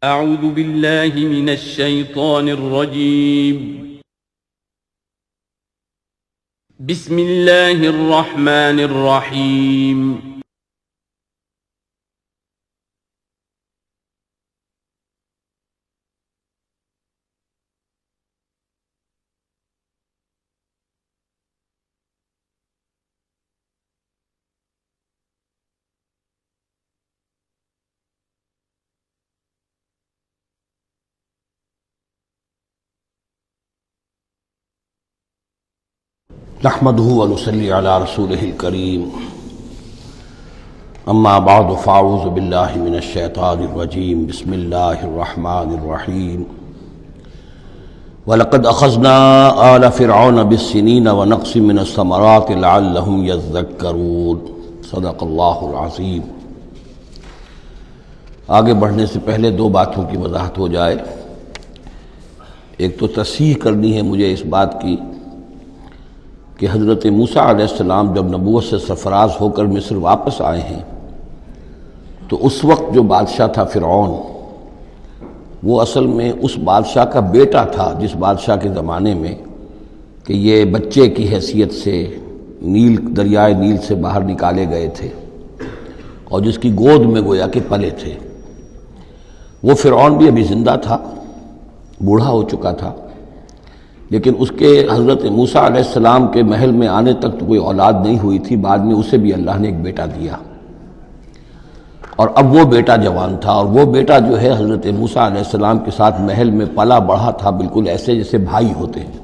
اعوذ باللہ من الشیطان الرجیم بسم اللہ الرحمن الرحیم نحمده ونصلي على رسوله الكريم اما بعد فاعوذ بالله من الشيطان الرجيم بسم الله الرحمن الرحيم ولقد اخذنا آل فرعون بالسنين ونقص من الثمرات لعلهم يذكرون صدق اللہ العظیم۔ آگے بڑھنے سے پہلے دو باتوں کی وضاحت ہو جائے۔ ایک تو تصحیح کرنی ہے مجھے اس بات کی کہ حضرت موسیٰ علیہ السلام جب نبوت سے سرفراز ہو کر مصر واپس آئے ہیں تو اس وقت جو بادشاہ تھا فرعون، وہ اصل میں اس بادشاہ کا بیٹا تھا جس بادشاہ کے زمانے میں کہ یہ بچے کی حیثیت سے دریائے نیل سے باہر نکالے گئے تھے اور جس کی گود میں گویا کہ پلے تھے۔ وہ فرعون بھی ابھی زندہ تھا، بوڑھا ہو چکا تھا، لیکن اس کے حضرت موسیٰ علیہ السلام کے محل میں آنے تک تو کوئی اولاد نہیں ہوئی تھی۔ بعد میں اسے بھی اللہ نے ایک بیٹا دیا اور اب وہ بیٹا جوان تھا، اور وہ بیٹا جو ہے حضرت موسیٰ علیہ السلام کے ساتھ محل میں پلا بڑھا تھا، بالکل ایسے جیسے بھائی ہوتے ہیں۔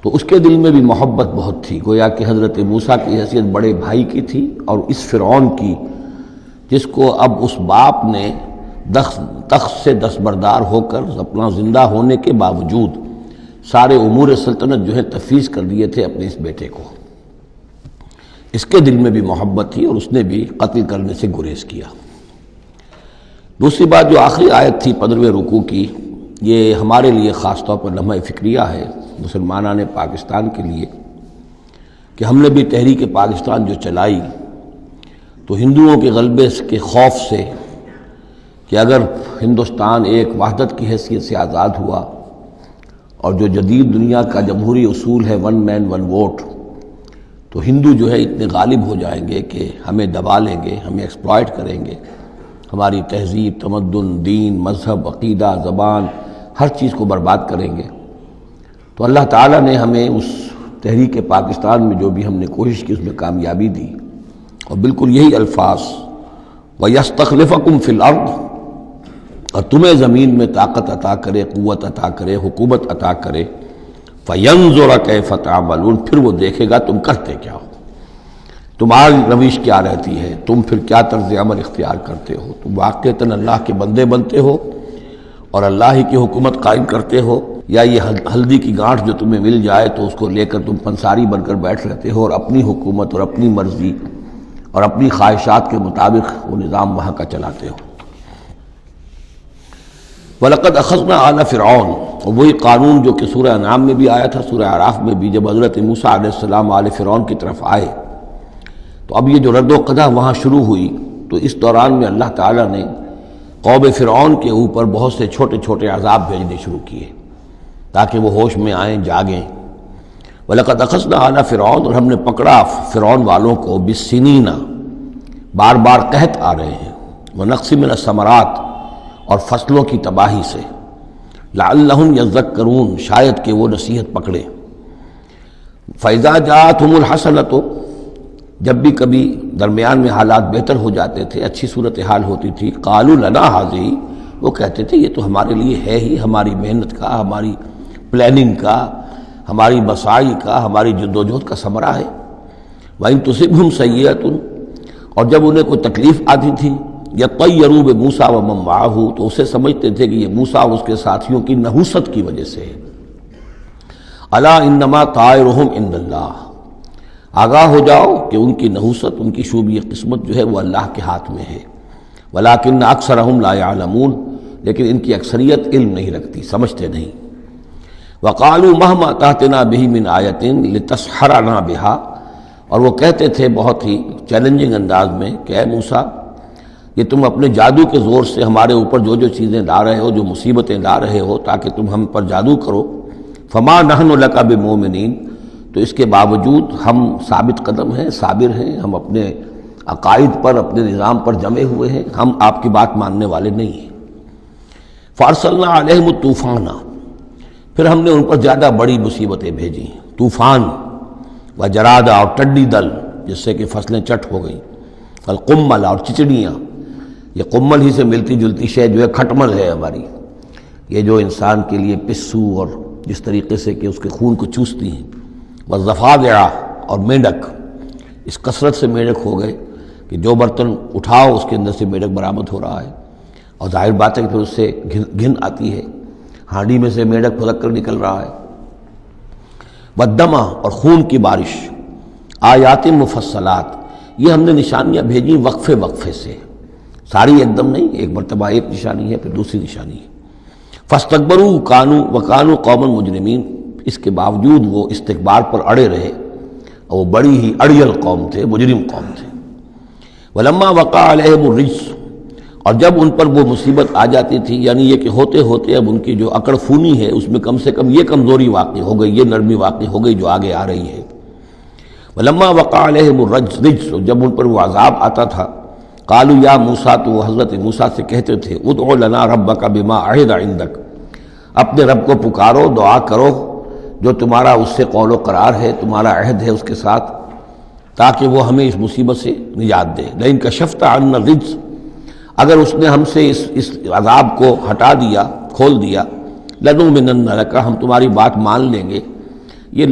تو اس کے دل میں بھی محبت بہت تھی، گویا کہ حضرت موسیٰ کی حیثیت بڑے بھائی کی تھی، اور اس فرعون کی جس کو اب اس باپ نے تخت سے دستبردار ہو کر اپنا زندہ ہونے کے باوجود سارے امور سلطنت جو ہے تفویض کر دیے تھے اپنے اس بیٹے کو، اس کے دل میں بھی محبت تھی اور اس نے بھی قتل کرنے سے گریز کیا۔ دوسری بات جو آخری آیت تھی 15ویں رکوع کی، یہ ہمارے لیے خاص طور پر لمحہ فکریہ ہے مسلمانان پاکستان کے لیے، کہ ہم نے بھی تحریک پاکستان جو چلائی تو ہندوؤں کے غلبے کے خوف سے کہ اگر ہندوستان ایک وحدت کی حیثیت سے آزاد ہوا اور جو جدید دنیا کا جمہوری اصول ہے ون مین ون ووٹ، تو ہندو جو ہے اتنے غالب ہو جائیں گے کہ ہمیں دبا لیں گے، ہمیں ایکسپلائٹ کریں گے، ہماری تہذیب، تمدن، دین، مذہب، عقیدہ، زبان، ہر چیز کو برباد کریں گے۔ تو اللہ تعالیٰ نے ہمیں اس تحریک پاکستان میں جو بھی ہم نے کوشش کی اس میں کامیابی دی، اور بالکل یہی الفاظ وَيَسْتَخْلِفَكُمْ فِي الْأَرْضِ، اور تمہیں زمین میں طاقت عطا کرے، قوت عطا کرے، حکومت عطا کرے، فَيَنْظُرَ كَيْفَ تَعْمَلُونَ، پھر وہ دیکھے گا تم کرتے کیا ہو، تمہاری روش کیا رہتی ہے، تم پھر کیا طرز عمل اختیار کرتے ہو، تم واقعتاً اللہ کے بندے بنتے ہو اور اللہ ہی کی حکومت قائم کرتے ہو، یا یہ ہلدی کی گانٹھ جو تمہیں مل جائے تو اس کو لے کر تم پنساری بن کر بیٹھ رہتے ہو اور اپنی حکومت اور اپنی مرضی اور اپنی خواہشات کے مطابق وہ نظام وہاں کا چلاتے ہو۔ وَلَقَدْ أَخَذْنَا آلَ فِرْعَوْنَ، اور وہی قانون جو کہ سورہ انعام میں بھی آیا تھا، سورہ اعراف میں بھی، جب حضرت موسیٰ علیہ السلام آل فرعون کی طرف آئے تو اب یہ جو رد و قدح وہاں شروع ہوئی، تو اس دوران میں اللہ تعالیٰ نے قوم فرعون کے اوپر بہت سے چھوٹے چھوٹے عذاب بھیجنے شروع کیے تاکہ وہ ہوش میں آئیں، جاگیں۔ وَلَقَدْ أَخَذْنَا آلَ فِرْعَوْنَ، اور ہم نے پکڑا فرعون والوں کو، بِالسِّنِينَ، بار بار قحط آ رہے ہیں، وَنَقْصٍ مِّنَ الثَّمَرَاتِ، اور فصلوں کی تباہی سے، لعلہم یذکرون، شاید کہ وہ نصیحت پکڑے۔ فَإِذَا جَاءَتْهُمُ الْحَسَنَةُ، جب بھی کبھی درمیان میں حالات بہتر ہو جاتے تھے، اچھی صورتحال ہوتی تھی، قالوا لنا هذه، وہ کہتے تھے یہ تو ہمارے لیے ہے ہی، ہماری محنت کا، ہماری پلاننگ کا، ہماری مساعی کا، ہماری جدوجہد کا ثمرہ ہے۔ وَإِن تُصِبْهُمْ سَيِّئَةٌ، اور جب انہیں کوئی تکلیف آتی تھی، یطیروا بموسیٰ ومن معہ، تو اسے سمجھتے تھے کہ یہ موسیٰ اور اس کے ساتھیوں کی نحوست کی وجہ سے ہے۔ الا انما طائرہم عند اللہ، آگاہ ہو جاؤ کہ ان کی نحوست، ان کی شوبی قسمت جو ہے وہ اللہ کے ہاتھ میں ہے۔ ولکن اکثرہم لا یعلمون، لیکن ان کی اکثریت علم نہیں رکھتی، سمجھتے نہیں۔ وقالوا مہما تأتنا بہ من آیۃ لتسحرنا بہا، اور وہ کہتے تھے بہت ہی چیلنجنگ انداز میں کہ اے موسیٰ، یہ تم اپنے جادو کے زور سے ہمارے اوپر جو جو چیزیں لا رہے ہو، جو مصیبتیں لا رہے ہو تاکہ تم ہم پر جادو کرو، فما نحن لک بمؤمنین، تو اس کے باوجود ہم ثابت قدم ہیں، صابر ہیں، ہم اپنے عقائد پر، اپنے نظام پر جمے ہوئے ہیں، ہم آپ کی بات ماننے والے نہیں ہیں۔ فارسلنا علیہم الطوفان، پھر ہم نے ان پر زیادہ بڑی مصیبتیں بھیجی، طوفان وجرادہ اور ٹڈی دل جس سے کہ فصلیں چٹ ہو گئیں، القمل اور چچڑیاں، یہ قمل ہی سے ملتی جلتی شے جو ہے کھٹمل ہے ہماری، یہ جو انسان کے لیے پسو اور جس طریقے سے کہ اس کے خون کو چوستی ہیں، والضفادع اور میںڈک، اس کثرت سے میںڈک ہو گئے کہ جو برتن اٹھاؤ اس کے اندر سے میںڈک برآمد ہو رہا ہے، اور ظاہر بات ہے کہ پھر اس سے گھن آتی ہے، ہانڈی میں سے میںڈک پھلک کر نکل رہا ہے۔ والدمع اور خون کی بارش، آیات مفصلات، یہ ہم نے نشانیاں بھیجی وقفے وقفے سے، ساری ایک دم نہیں، ایک مرتبہ ایک نشانی ہے پھر دوسری نشانی ہے۔ فاستکبروا وکانوا قوما مجرمین، اس کے باوجود وہ استکبار پر اڑے رہے اور وہ بڑی ہی اڑیل قوم تھے، مجرم قوم تھے۔ ولما وقع علیہم الرجس، اور جب ان پر وہ مصیبت آ جاتی تھی، یعنی یہ کہ ہوتے ہوتے اب ان کی جو اکڑ فونی ہے اس میں کم سے کم یہ کمزوری واقع ہو گئی، یہ نرمی واقع ہو گئی جو آگے آ رہی ہے۔ ولما وقع علیہم الرجس، جب ان پر وہ عذاب آتا تھا، قالوا یا موسیٰ، تو وہ حضرت موسیٰ سے کہتے تھے، ادع لنا ربک بما عہد عندک، اپنے رب کو پکارو، دعا کرو جو تمہارا اس سے قول و قرار ہے، تمہارا عہد ہے اس کے ساتھ، تاکہ وہ ہمیں اس مصیبت سے نجات دے۔ لئن کشفت عنا الرجس، اگر اس نے ہم سے اس عذاب کو ہٹا دیا، کھول دیا، لنؤمنن لک، ہم تمہاری بات مان لیں گے۔ یہ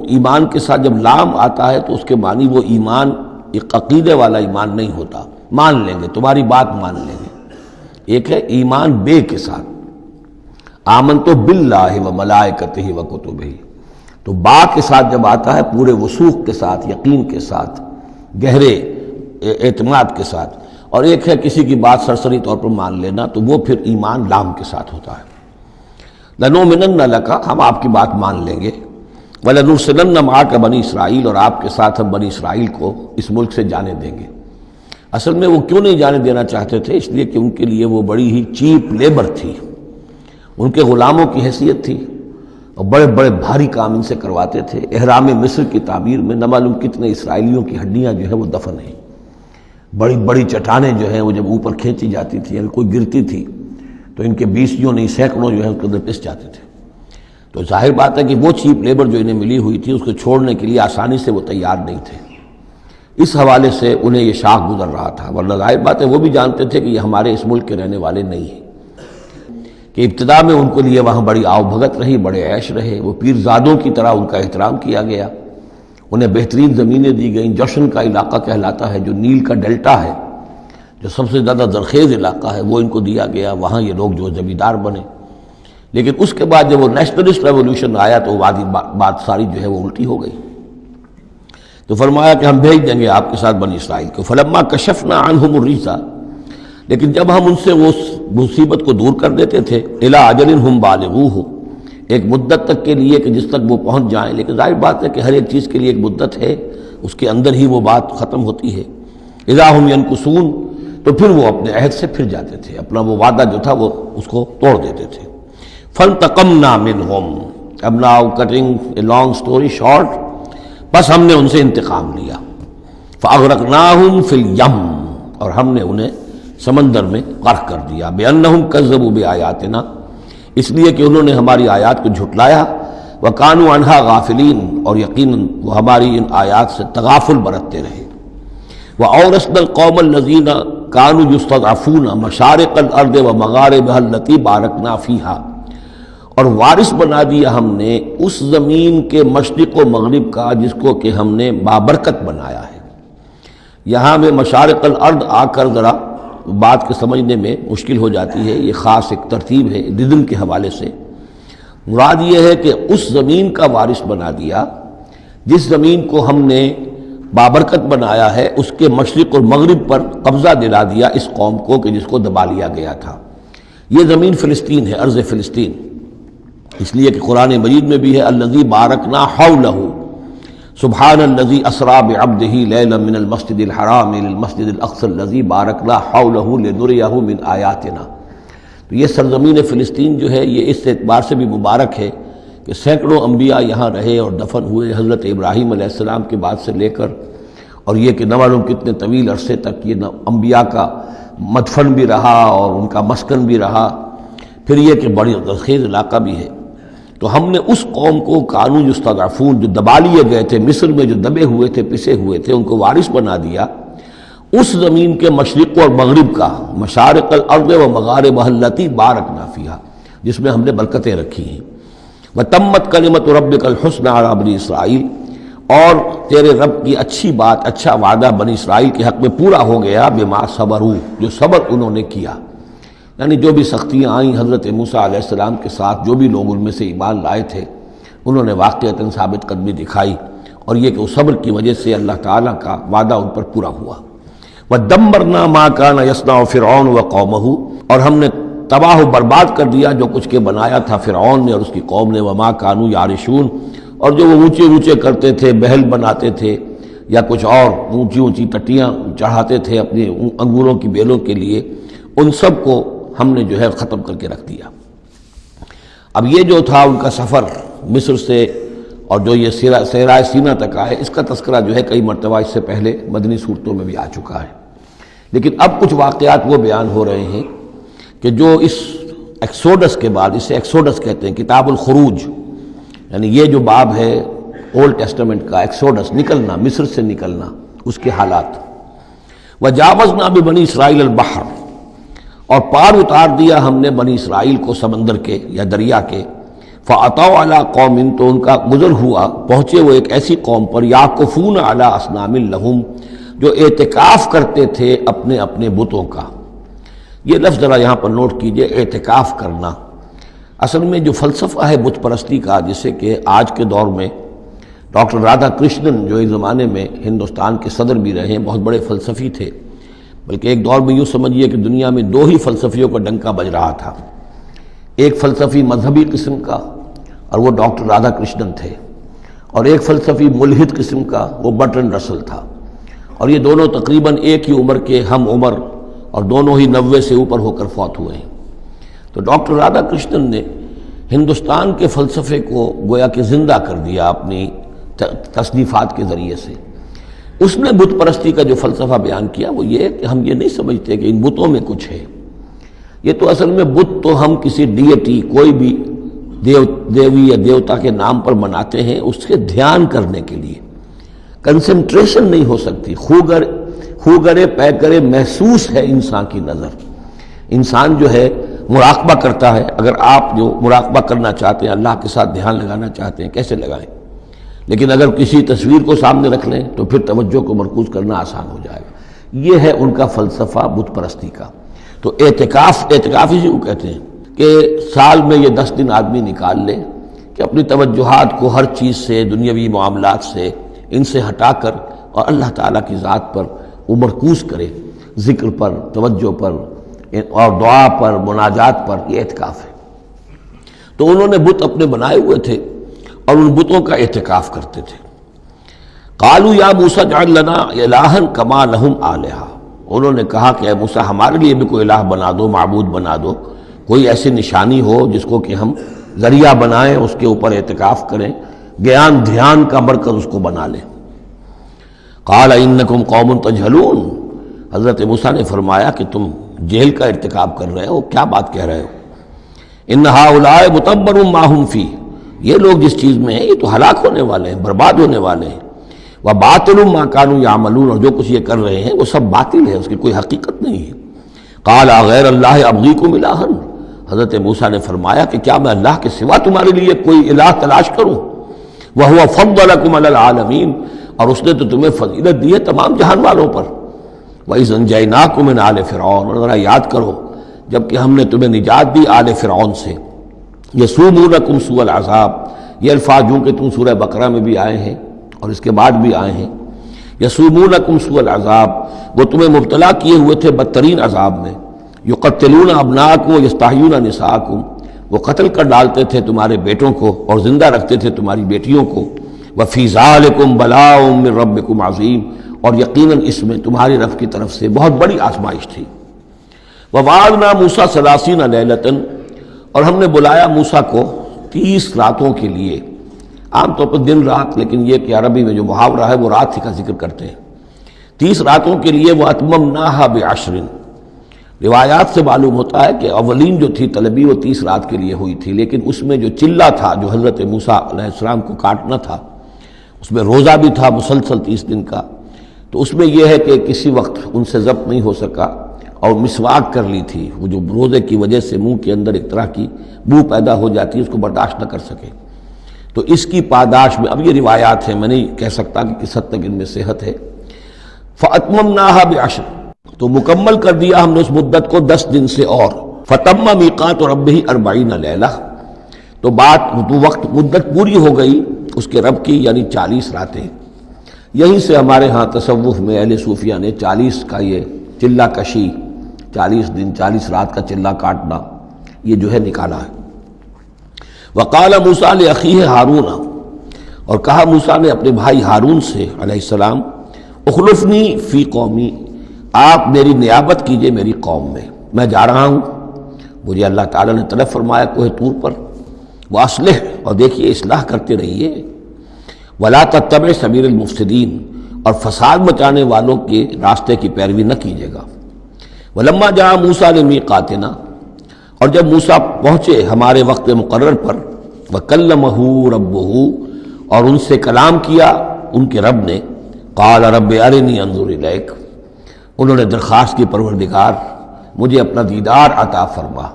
ایمان کے ساتھ جب لام آتا ہے تو اس کے معنی وہ ایمان ایک عقیدے والا ایمان نہیں ہوتا، مان لیں گے، تمہاری بات مان لیں گے۔ ایک ہے ایمان بے کے ساتھ، آمنت باللہ و ملائکتہ و کتبہ، تو با کے ساتھ جب آتا ہے پورے وثوق کے ساتھ، یقین کے ساتھ، گہرے اعتماد کے ساتھ، اور ایک ہے کسی کی بات سرسری طور پر مان لینا، تو وہ پھر ایمان لام کے ساتھ ہوتا ہے۔ لنؤمنن لک، ہم آپ کی بات مان لیں گے، وَلَنُرْسِلَنَّ مَعَكَ بنی اسرائیل، اور آپ کے ساتھ ہم بنی اسرائیل کو اس ملک سے جانے دیں گے۔ اصل میں وہ کیوں نہیں جانے دینا چاہتے تھے؟ اس لیے کہ ان کے لیے وہ بڑی ہی چیپ لیبر تھی، ان کے غلاموں کی حیثیت تھی، اور بڑے بڑے بھاری کام ان سے کرواتے تھے۔ احرام مصر کی تعمیر میں نہ معلوم کتنے اسرائیلیوں کی ہڈیاں جو ہے وہ دفن ہیں، بڑی بڑی چٹانیں جو ہیں وہ جب اوپر کھینچی جاتی تھی، اگر کوئی گرتی تھی تو ان کے 20 نہیں سینکڑوں جو ہے اس کے اندر پس جاتے تھے۔ تو ظاہر بات ہے کہ وہ چیپ لیبر جو انہیں ملی ہوئی تھی اس کو چھوڑنے کے لیے آسانی سے وہ تیار نہیں تھے، اس حوالے سے انہیں یہ شاخ گزر رہا تھا۔ ورنہ ظاہر بات ہے وہ بھی جانتے تھے کہ یہ ہمارے اس ملک کے رہنے والے نہیں ہیں، کہ ابتدا میں ان کے لیے وہاں بڑی آؤ بھگت رہی، بڑے عیش رہے، وہ پیرزادوں کی طرح ان کا احترام کیا گیا، انہیں بہترین زمینیں دی گئیں۔ جوشن کا علاقہ کہلاتا ہے جو نیل کا ڈیلٹا ہے، جو سب سے زیادہ زرخیز علاقہ ہے، وہ ان کو دیا گیا، وہاں یہ لوگ جو زمیندار بنے۔ لیکن اس کے بعد جب وہ نیشنلسٹ ریولوشن آیا تو بات ساری جو ہے وہ الٹی ہو گئی، تو فرمایا کہ ہم بھیج دیں گے آپ کے ساتھ بنی اسرائیل کو۔ فلما کشفنا عنہم الرجس، لیکن جب ہم ان سے وہ مصیبت کو دور کر دیتے تھے، الی اجل ہم بالغوہ، ایک مدت تک کے لیے کہ جس تک وہ پہنچ جائیں، لیکن ظاہر بات ہے کہ ہر ایک چیز کے لیے ایک مدت ہے، اس کے اندر ہی وہ بات ختم ہوتی ہے۔ اذا ہم ینکثون، تو پھر وہ اپنے عہد سے پھر جاتے تھے، اپنا وہ وعدہ جو تھا وہ اس کو توڑ دیتے تھے۔ فانتقمنا منہم، اب now cutting a long story short, بس ہم نے ان سے انتقام لیا۔ فاغرقناہم فی الیم، اور ہم نے انہیں سمندر میں غرق کر دیا، بانہم کذبوا بآیاتنا، اس لیے کہ انہوں نے ہماری آیات کو جھٹلایا، وکانوا عنہا غافلین، اور یقیناً وہ ہماری ان آیات سے تغافل برتتے رہے۔ وَأَوْرَثْنَا الْقَوْمَ الَّذِينَ كَانُوا يُسْتَضْعَفُونَ مَشَارِقَ الْأَرْضِ وَمَغَارِبَهَا الَّتِي بَارَكْنَا فِيهَا، اور وارث بنا دیا ہم نے اس زمین کے مشرق و مغرب کا جس کو کہ ہم نے بابرکت بنایا ہے۔ یہاں میں مشارق الارض آ کر ذرا بات کے سمجھنے میں مشکل ہو جاتی ہے، یہ خاص ایک ترتیب ہے ردم کے حوالے سے۔ مراد یہ ہے کہ اس زمین کا وارث بنا دیا جس زمین کو ہم نے بابرکت بنایا ہے، اس کے مشرق اور مغرب پر قبضہ دلا دیا اس قوم کو کہ جس کو دبا لیا گیا تھا۔ یہ زمین فلسطین ہے، ارض فلسطین، اس لیے کہ قرآن مجید میں بھی ہے الذی بارکنا حولہ، سبحان الذی اسری بعبدہ لیلا من المسجد الحرام الى المسجد الاقصی الذی بارکنا حولہ لنریہ من آیاتنا۔ تو یہ سرزمین فلسطین جو ہے یہ اس اعتبار سے بھی مبارک ہے کہ سینکڑوں انبیاء یہاں رہے اور دفن ہوئے، حضرت ابراہیم علیہ السلام کے بعد سے لے کر، اور یہ کہ نہ معلوم کتنے طویل عرصے تک یہ انبیاء کا مدفن بھی رہا اور ان کا مسکن بھی رہا۔ پھر یہ کہ بڑی زرخیز علاقہ بھی ہے۔ تو ہم نے اس قوم کو کانوا یستضعفون، جو دبا لیے گئے تھے، مصر میں جو دبے ہوئے تھے، پسے ہوئے تھے، ان کو وارث بنا دیا اس زمین کے مشرق اور مغرب کا، مشارق الارض و مغاربها التی بارکنا فیہا، جس میں ہم نے برکتیں رکھی ہیں۔ وتمت کلمۃ ربک الحسنی علی بنی اسرائیل، اور تیرے رب کی اچھی بات، اچھا وعدہ بنی اسرائیل کے حق میں پورا ہو گیا، بما صبروا، جو صبر انہوں نے کیا۔ یعنی جو بھی سختیاں آئیں حضرت موسیٰ علیہ السلام کے ساتھ، جو بھی لوگ ان میں سے ایمان لائے تھے، انہوں نے واقعتاً ثابت قدمی دکھائی، اور یہ کہ اس صبر کی وجہ سے اللہ تعالیٰ کا وعدہ ان پر پورا ہوا۔ وَدَمَّرْنَا مَا كَانَ يَصْنَعُ فِرْعَوْنُ وَقَوْمُهُ، اور ہم نے تباہ و برباد کر دیا جو کچھ کے بنایا تھا فرعون نے اور اس کی قوم نے، وَمَا كَانُوا يَعْرِشُونَ، اور جو وہ اونچے اونچے کرتے تھے، محل بناتے تھے یا کچھ اور اونچی اونچی ٹٹیاں چڑھاتے تھے اپنے انگوروں کی بیلوں کے لیے، ان سب کو ہم نے جو ہے ختم کر کے رکھ دیا۔ اب یہ جو تھا ان کا سفر مصر سے، اور جو یہ صحرائے سینا تک آئے، اس کا تذکرہ جو ہے کئی مرتبہ اس سے پہلے مدنی صورتوں میں بھی آ چکا ہے، لیکن اب کچھ واقعات وہ بیان ہو رہے ہیں کہ جو اس ایکسوڈس کے بعد، اسے ایکسوڈس کہتے ہیں، کتاب الخروج، یعنی یہ جو باب ہے اولڈ ٹیسٹمنٹ کا، ایکسوڈس، نکلنا، مصر سے نکلنا، اس کے حالات۔ وَجَاوَزْنَا بِبَنِي إِسْرَائِيلَ الْبَحْرَ، اور پار اتار دیا ہم نے بنی اسرائیل کو سمندر کے یا دریا کے، فَأَتَوْا عَلَىٰ قَوْمٍ، تو ان کا گزر ہوا، پہنچے وہ ایک ایسی قوم پر، يَعْكُفُونَ عَلَىٰ أَصْنَامٍ لَهُمْ، جو اعتکاف کرتے تھے اپنے اپنے بتوں کا۔ یہ لفظ ذرا یہاں پر نوٹ کیجئے، اعتکاف کرنا۔ اصل میں جو فلسفہ ہے بت پرستی کا، جسے کہ آج کے دور میں ڈاکٹر رادھا کرشنن، جو ایک زمانے میں ہندوستان کے صدر بھی رہے ہیں، بہت بڑے فلسفی تھے، بلکہ ایک دور میں یوں سمجھیے کہ دنیا میں دو ہی فلسفیوں کا ڈنکا بج رہا تھا، ایک فلسفی مذہبی قسم کا اور وہ ڈاکٹر رادھا کرشنن تھے، اور ایک فلسفی ملحد قسم کا، وہ برٹرن رسل تھا، اور یہ دونوں تقریباً ایک ہی عمر کے ہم عمر، اور دونوں ہی 90 سے اوپر ہو کر فوت ہوئے ہیں۔ تو ڈاکٹر رادھا کرشنن نے ہندوستان کے فلسفے کو گویا کہ زندہ کر دیا اپنی تصنیفات کے ذریعے سے۔ اس نے بت پرستی کا جو فلسفہ بیان کیا وہ یہ کہ ہم یہ نہیں سمجھتے کہ ان بتوں میں کچھ ہے، یہ تو اصل میں بت تو ہم کسی ڈیٹی، کوئی بھی دیوی یا دیوتا کے نام پر مناتے ہیں، اس کے دھیان کرنے کے لیے۔ کنسنٹریشن نہیں ہو سکتی، خوگرے پیکرے محسوس ہے انسان کی نظر۔ انسان جو ہے مراقبہ کرتا ہے، اگر آپ جو مراقبہ کرنا چاہتے ہیں، اللہ کے ساتھ دھیان لگانا چاہتے ہیں، کیسے لگائیں؟ لیکن اگر کسی تصویر کو سامنے رکھ لیں تو پھر توجہ کو مرکوز کرنا آسان ہو جائے گا۔ یہ ہے ان کا فلسفہ بت پرستی کا۔ تو اعتکاف اسی کو کہتے ہیں کہ سال میں یہ 10 دن آدمی نکال لے کہ اپنی توجہات کو ہر چیز سے، دنیاوی معاملات سے، ان سے ہٹا کر اور اللہ تعالیٰ کی ذات پر وہ مرکوز کرے، ذکر پر، توجہ پر اور دعا پر، مناجات پر، یہ اعتکاف ہے۔ تو انہوں نے بت اپنے بنائے ہوئے تھے اور ان بتوں کا اعتکاف کرتے تھے۔ قالوا یا موسیٰ اجعل لنا الہا کما لہم آلہہ، انہوں نے کہا کہ اے موسیٰ ہمارے لیے بھی کوئی الہ بنا دو، معبود بنا دو، کوئی ایسی نشانی ہو جس کو کہ ہم ذریعہ بنائیں، اس کے اوپر اعتکاف کریں، گیان دھیان کا مرکز اس کو بنا لیں۔ قال انکم قوم تجہلون، حضرت موسیٰ نے فرمایا کہ تم جہل کا ارتکاب کر رہے ہو، کیا بات کہہ رہے ہو؟ ان ہؤلاء متبر ما هم فیہ، یہ لوگ جس چیز میں ہیں یہ تو ہلاک ہونے والے ہیں، برباد ہونے والے ہیں۔ وباطل ما كانوا يعملون، اور جو کچھ یہ کر رہے ہیں وہ سب باطل ہے، اس کی کوئی حقیقت نہیں ہے۔ قال غیر اللہ ابغیکم الہا، حضرت موسیٰ نے فرمایا کہ کیا میں اللہ کے سوا تمہارے لیے کوئی الہ تلاش کروں؟ وہو فضلکم علی العالمین، اور اس نے تو تمہیں فضیلت دی ہے تمام جہان والوں پر۔ وَإِذْ أَنْجَيْنَاكُمْ مِنْ آلِ فِرْعَوْنَ، اور ذرا یاد کرو جب کہ ہم نے تمہیں نجات دی آل فرعون سے۔ یسومونکم سوء العذاب، یہ الفاظ جو کہ تم سورہ بقرہ میں بھی آئے ہیں اور اس کے بعد بھی آئے ہیں۔ یسومونکم سوء العذاب، وہ تمہیں مبتلا کیے ہوئے تھے بدترین عذاب میں۔ یقتلون ابناءکم ویستحیون نساءکم، وہ قتل کر ڈالتے تھے تمہارے بیٹوں کو اور زندہ رکھتے تھے تمہاری بیٹیوں کو۔ وفی ذالکم بلاء من ربکم عظیم، اور یقیناً اس میں تمہاری رب کی طرف سے بہت بڑی آزمائش تھی۔ ووعدنا موسیٰ 30 لیلۃ، اور ہم نے بلایا موسیٰ کو 30 راتوں کے لیے، عام طور پر دن رات، لیکن یہ کہ عربی میں جو محاورہ ہے وہ رات ہی کا ذکر کرتے ہیں۔ 30 راتوں کے لیے، واتممناھا بعشر، روایات سے معلوم ہوتا ہے کہ اولین جو تھی طلبی وہ 30 رات کے لیے ہوئی تھی، لیکن اس میں جو چلہ تھا جو حضرت موسیٰ علیہ السلام کو کاٹنا تھا، اس میں روزہ بھی تھا مسلسل 30 دن کا، تو اس میں یہ ہے کہ کسی وقت ان سے ضبط نہیں ہو سکا اور مسواک کر لی تھی، وہ جو روزے کی وجہ سے منہ کے اندر ایک طرح کی بو پیدا ہو جاتی ہے، اس کو برداشت نہ کر سکے، تو اس کی پاداش میں، اب یہ روایات ہیں، میں نہیں کہہ سکتا کہ کس حد تک ان میں صحت ہے۔ فَأَتْمَمْنَاهَا بِعَشْرٍ، تو مکمل کر دیا ہم نے اس مدت کو 10 دن سے، اور فَتَمَّ مِيقَاتُ رَبِّهِ 40 لَيْلَةً، تو وقت مدت پوری ہو گئی اس کے رب کی، یعنی 40 راتیں۔ یہیں سے ہمارے ہاں تصوف میں اہل صوفیہ نے 40 کا یہ چلہ کشی، 40 دن 40 رات کا چلہ کاٹنا، یہ جو ہے نکالا ہے۔ وقال موسیٰ لأخیہ ہارون، اور کہا موسیٰ نے اپنے بھائی ہارون سے علیہ السلام، اخلفنی فی قومی، آپ میری نیابت کیجئے میری قوم میں جا رہا ہوں، مجھے اللہ تعالیٰ نے طلب فرمایا کوہ طور پر، واصلح، اور دیکھیے اصلاح کرتے رہیے، ولا تتبع سبیل المفسدین، اور فساد مچانے والوں کے راستے کی پیروی نہ کیجیے گا۔ ولما جاء موسیٰ لمیقاتنا، اور جب موسیٰ پہنچے ہمارے وقت مقرر پر، وکلمہ ربہ، اور ان سے کلام کیا ان کے رب نے، قال رب ارنی انظر الیک، انہوں نے درخواست کی پروردگار مجھے اپنا دیدار عطا فرما،